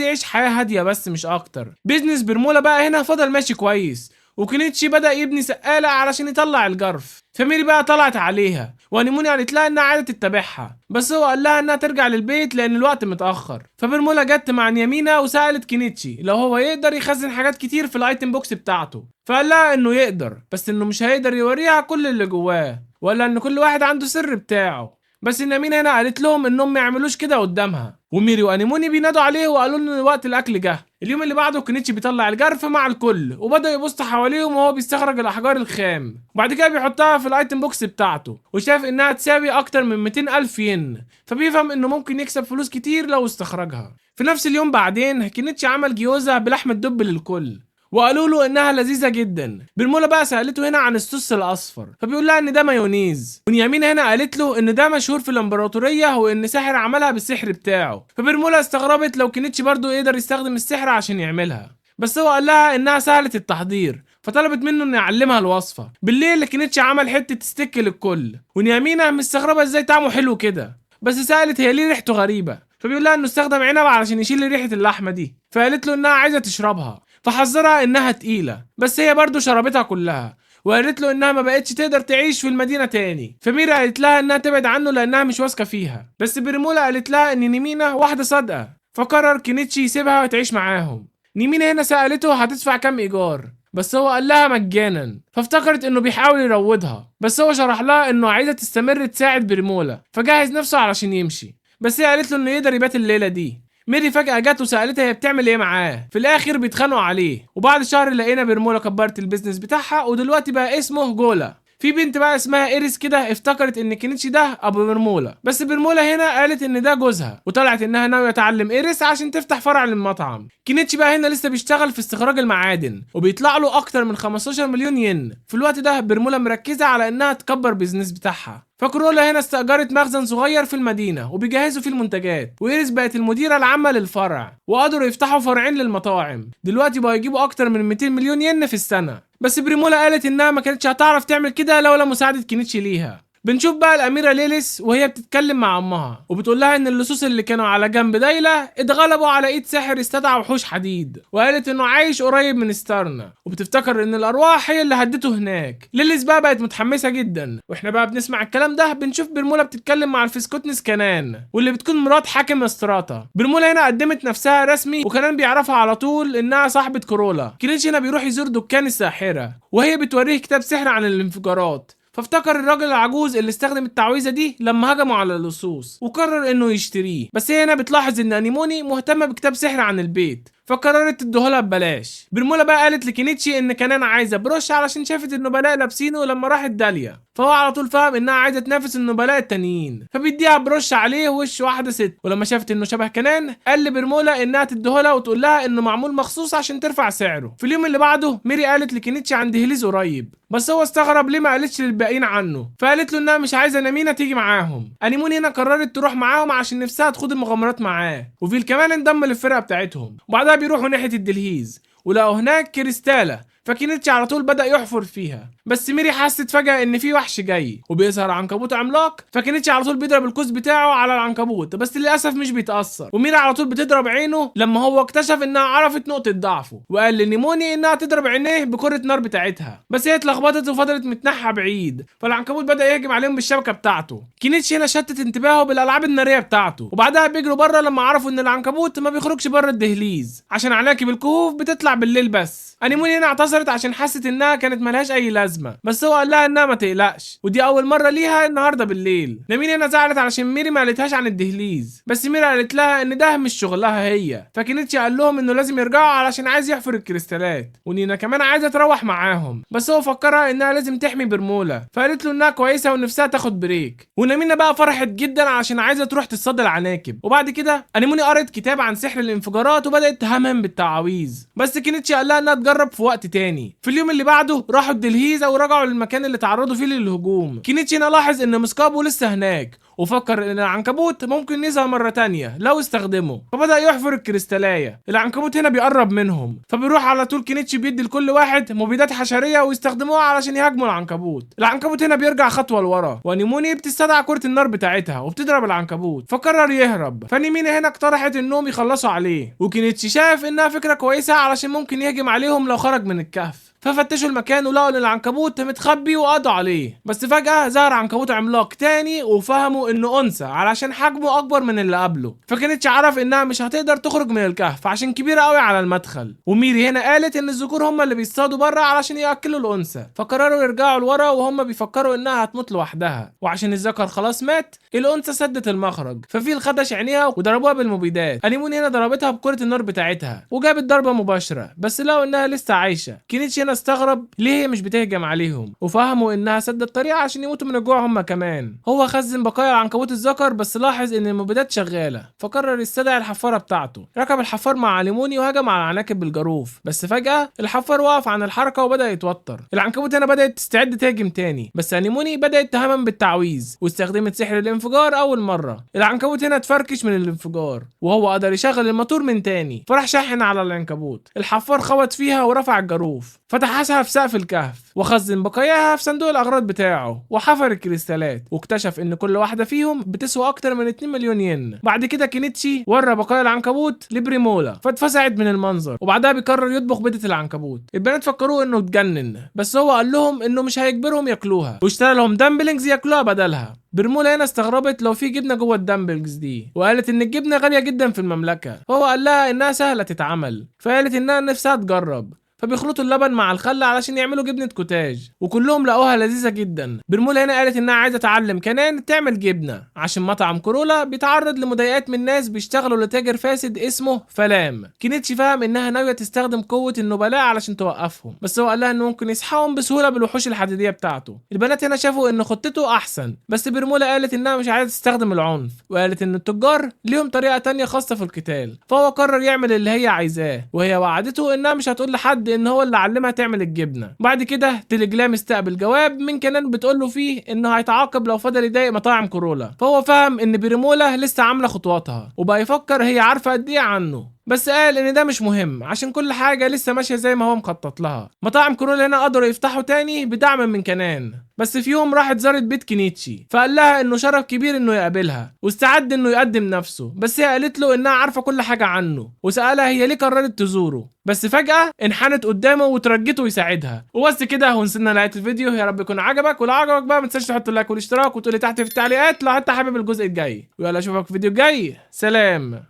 يعيش حياة هادية بس مش اكتر. بيزنس برمولا بقى هنا فضل ماشي كويس، وكينيتشي بدأ يبني سقالة علشان يطلع الجرف. فميري بقى طلعت عليها، وانيموني قالت لها انها عايزه تتبعها، بس هو قال لها انها ترجع للبيت لان الوقت متاخر. فبرمولا جت مع نيامينا وسالت كينيتشي لو هو يقدر يخزن حاجات كتير في الايتم بوكس بتاعته، فقال لها انه يقدر، بس انه مش هيقدر يوريها كل اللي جواه، ولا ان كل واحد عنده سر بتاعه. بس نيامينا هنا قالت لهم انهم ما يعملوش كده قدامها، وميري وانيموني بينادوا عليه وقالوا له ان وقت الاكل جه. اليوم اللي بعده كينيتشي بيطلع الجرف مع الكل، وبدا يبص حواليهم وهو بيستخرج الاحجار الخام، وبعد كده بيحطها في الايتم بوكس بتاعته، وشاف انها تساوي اكتر من 200,000 ين، فبيفهم انه ممكن يكسب فلوس كتير لو استخرجها. في نفس اليوم بعدين كينيتشي عمل جيوزة بلحم الدب للكل، وقالوا له انها لذيذه جدا. برمولا بقى سالته هنا عن الصوص الاصفر، فبيقول لها ان ده مايونيز. ونيامين هنا قالت له ان ده مشهور في الامبراطوريه، وان ساحر عملها بالسحر بتاعه. فبرمولا استغربت لو كينيتشي برضو يقدر يستخدم السحر عشان يعملها، بس هو قال لها انها سهله التحضير، فطلبت منه انه يعلمها الوصفه. بالليل كينيتشي عمل حته ستيك للكل، ونيامينا مستغربه ازاي طعمه حلو كده، بس سالت هي ليه ريحته غريبه، فبيقول لها انه استخدم عنب علشان يشيل ريحه اللحمه دي، فقالت له انها عايزه تشربها، فحذرها انها تقيلة، بس هي برضو شربتها كلها، وقالت له انها ما بقتش تقدر تعيش في المدينة تاني. فميرا قالت لها انها تبعد عنه لانها مش واثقة فيها، بس بريمولا قالت لها ان نيمينا واحدة صادقة، فقرر كينيتشي يسيبها وتعيش معاهم. نيمينا هنا سألته هتدفع كام ايجار، بس هو قال لها مجانا، فافتكرت انه بيحاول يروضها، بس هو شرح لها انه عايزة تستمر تساعد بريمولا، فجهز نفسه علشان يمشي، بس هي قالت له انه يقدر يبات الليلة دي. ميري فجأة جت وسألتها هي بتعمل ايه معاه. في الاخر بيتخانقوا عليه، وبعد شهر لقينا برمولا كبرت البيزنس بتاعها، ودلوقتي بقى اسمه جولا. في بنت بقى اسمها ايريس كده افتكرت ان كينيتشي ده ابو برمولا، بس برمولا هنا قالت ان ده جوزها، وطلعت انها ناويه تعلم ايريس عشان تفتح فرع للمطعم. كينيتشي بقى هنا لسه بيشتغل في استخراج المعادن، وبيطلع له اكتر من 15 مليون ين. في الوقت ده برمولا مركزه على انها تكبر بيزنس بتاعها، فكورولا هنا استأجرت مخزن صغير في المدينة وبيجهزوا فيه المنتجات، وإيريس بقت المديرة العامة للفرع، وقدروا يفتحوا فرعين للمطاعم. دلوقتي بقوا يجيبوا أكتر من 200 مليون ين في السنة. بس بريمولا قالت إنها ما كانتش هتعرف تعمل كده لولا مساعدة كينيتشي ليها. بنشوف بقى الأميرة ليليس وهي بتتكلم مع أمها، وبتقول لها إن اللصوص اللي كانوا على جنب دايلة اتغلبوا على إيد ساحر استدعى وحوش حديد، وقالت إنه عايش قريب من ستارنا، وبتفتكر إن الأرواح هي اللي هدته هناك. ليليس بقى بقت متحمسة جدا، وإحنا بقى بنسمع الكلام ده بنشوف برمولا بتتكلم مع الفيسكوتنس كنان، واللي بتكون مرات حاكم استراتا. برمولا هنا قدمت نفسها رسمي، وكنان بيعرفها على طول إنها صاحبة كورولا. كينيتشي هنا بيروح يزور دكان الساحرة، وهي بتوريه كتاب سحر عن الانفجارات، فافتكر الراجل العجوز اللي استخدم التعويذه دي لما هجموا على اللصوص، وقرر انه يشتريه. بس هي هنا بتلاحظ ان انيموني مهتمه بكتاب سحر عن البيت، فقررت تديهولها ببلاش. برمولا بقى قالت لكينيتشي ان كنان عايزه بروش علشان شافت النبلاء لابسينه لما راحت داليا، فهو على طول فهم انها عايزه تنافس النبلاء التانيين، فبيديها بروش عليه وش واحده ست. ولما شافت انه شبه كنان قال لبرمولا انها تديهولها وتقول لها انه معمول مخصوص عشان ترفع سعره. في اليوم اللي بعده ميري قالت لكينيتشي عن دهليز قريب، بس هو استغرب ليه ما قالتش للباقيين عنه، فقالت له انها مش عايزه نمينة تيجي معاهم. انيموني هنا قررت تروح معاهم عشان نفسها تخوض المغامرات معاه، وفيل كمان انضم للفرقه بتاعتهم. وبعدها بيروحوا ناحيه الدلهيز ولقوا هناك كريستاله، فكينيتشي على طول بدأ يحفر فيها. بس ميري حست فجأة ان في وحش جاي وبيظهر عنكبوت عملاق، فكينيتشي على طول بيضرب القوس بتاعه على العنكبوت، بس للاسف مش بيتأثر. وميري على طول بتضرب عينه لما هو اكتشف انها عرفت نقطة ضعفه، وقال لنيموني انها تضرب عينيه بكرة نار بتاعتها، بس هي اتلخبطت وفضلت متنحة بعيد، فالعنكبوت بدأ يهجم عليهم بالشبكة بتاعته. كينيتشي هنا شتت انتباهه بالالعاب النارية بتاعته، وبعدها بيجروا بره لما عرفوا ان العنكبوت ما بيخرجش بره الدهليز عشان عناكب الكهوف بتطلع بالليل بس. انيموني هنا اعتذرت عشان حست انها كانت ملهاش اي لازمه، بس هو قال لها انها ما تقلقش، ودي اول مره ليها النهارده بالليل. نمين هنا زعلت علشان ميري ما قالتهاش عن الدهليز، بس ميري قالت لها ان ده مش شغلها هي. فكينيتشي قال لهم انه لازم يرجعوا علشان عايز يحفر الكريستالات، ونينا كمان عايزه تروح معاهم، بس هو فكرها انها لازم تحمي برمولا، فقالت له انها كويسه ونفسها تاخد بريك. ونمينا بقى فرحت جدا علشان عايزه تروح تصطاد العناكب. وبعد كده انيموني قرت كتاب عن سحر الانفجارات وبدات تهمهم بالتعاويذ، بس كينيتشي قال لها انها تجرب في وقت تاني. في اليوم اللي بعده راحوا الدلهيزه ورجعوا للمكان اللي تعرضوا فيه للهجوم. كينيتشي هنا لاحظ ان مسكابو لسه هناك، وفكر ان العنكبوت ممكن يظهر مره تانية لو استخدمه، فبدا يحفر الكريستالايه. العنكبوت هنا بيقرب منهم، فبيروح على طول كينيتشي بيدي لكل واحد مبيدات حشريه ويستخدموها علشان يهاجموا العنكبوت. العنكبوت هنا بيرجع خطوه لورا، وانيموني بتستدعى كره النار بتاعتها وبتضرب العنكبوت، فقرر يهرب. فانيموني هنا اقترحت انهم يخلصوا عليه، وكينيتشي شاف انها فكره كويسه علشان ممكن يهجم عليهم لو خرج من الكهف. ففتشوا المكان ولقوا ان العنكبوت متخبي وقضوا عليه، بس فجأة ظهر عنكبوت عملاق تاني وفهموا انه انثى علشان حجمه اكبر من اللي قبله. فكانتش عارف انها مش هتقدر تخرج من الكهف عشان كبيرة قوي على المدخل. وميري هنا قالت ان الذكور هم اللي بيصطادوا بره علشان ياكلوا الانثى، فقرروا يرجعوا لورا وهم بيفكروا انها هتموت لوحدها، وعشان الذكر خلاص مات الانثى سدت المخرج، ففيل خدش عينيها وضربوها بالمبيدات. انيموني هنا ضربتها بكرة النار بتاعتها وجابت ضربة مباشرة، بس لقوا انها لسه عايشة. كينيتشي هنا استغرب ليه هي مش بتهجم عليهم، وفهموا انها سدت طريقه عشان يموتوا من الجوع هم كمان. هو خزن بقايا العنكبوت الذكر بس لاحظ ان المبيدات شغاله، فقرر يستدعي الحفاره بتاعته. ركب الحفار مع انيموني وهجم على العناكب بالجاروف، بس فجاه الحفار وقف عن الحركه وبدا يتوتر. العنكبوت هنا بدات تستعد تهجم تاني، بس انيموني بدات تهمم بالتعويذ واستخدمت سحر الانفجار اول مره. العنكبوت هنا اتفركش من الانفجار وهو قدر يشغل الموتور من تاني، فراح شاحن على العنكبوت. الحفار خبط فيها ورفع الجاروف، فتحسها في سقف الكهف وخزن بقاياها في صندوق الاغراض بتاعه وحفر الكريستالات، واكتشف ان كل واحده فيهم بتسوى اكتر من 2 مليون ين. بعد كده كينيتشي ورى بقايا العنكبوت لبريمولا فاتفزعت من المنظر، وبعدها بيقرر يطبخ بيضة العنكبوت. البنات فكروه انه اتجنن، بس هو قال لهم انه مش هيجبرهم ياكلوها واشترى لهم دامبلينجز ياكلوها بدلها. برمولا هنا استغربت لو في جبنه جوه الدامبلز دي، وقالت ان الجبنه غاليه جدا في المملكه، فهو قال لها انها سهله تتعمل، فقالت انها نفسها تجرب. فبيخلطوا اللبن مع الخل علشان يعملوا جبنه كوتاج، وكلهم لقوها لذيذه جدا. برمولا هنا قالت انها عايزه تعلم كنان تعمل جبنه عشان مطعم كورولا بيتعرض لمضايقات من ناس بيشتغلوا لتاجر فاسد اسمه فلام. كينيتشي فهم انها ناويه تستخدم قوه النبلاء علشان توقفهم، بس هو قال لها انه ممكن يسحقهم بسهوله بالوحوش الحديديه بتاعته. البنات هنا شافوا ان خطته احسن، بس برمولا قالت انها مش عايزه تستخدم العنف، وقالت ان التجار ليهم طريقه تانية خاصه في القتال. فهو قرر يعمل اللي هي عايزاه، وهي وعدته انها مش هتقول لحد ان هو اللي علمها تعمل الجبنه. بعد كده تليجرام استقبل جواب من كنان بتقول له فيه انه هيتعاقب لو فضل يضايق مطاعم كورولا، فهو فهم ان بريمولا لسه عامله خطواتها وبقى يفكر هي عارفه قد ايه عنه، بس قال ان ده مش مهم عشان كل حاجه لسه ماشيه زي ما هو مخطط لها. مطاعم كورولا هنا قدروا يفتحوا تاني بدعم من كنان، بس في يوم راحت زارت بيت كينيتشي فقال لها انه شرف كبير انه يقابلها واستعد انه يقدم نفسه، بس هي قالت له انها عارفه كل حاجه عنه، وسالها هي ليه قررت تزوره، بس فجاه انحنت قدامه وترجته يساعدها. وبس كده وصلنا لنهايه الفيديو. يا رب يكون عجبك، ولو عجبك بقى ما تنساش تحط اللايك والاشتراك وتقولي تحت في التعليقات لو انت حابب الجزء الجاي، ويلا اشوفك في الفيديو الجاي. سلام.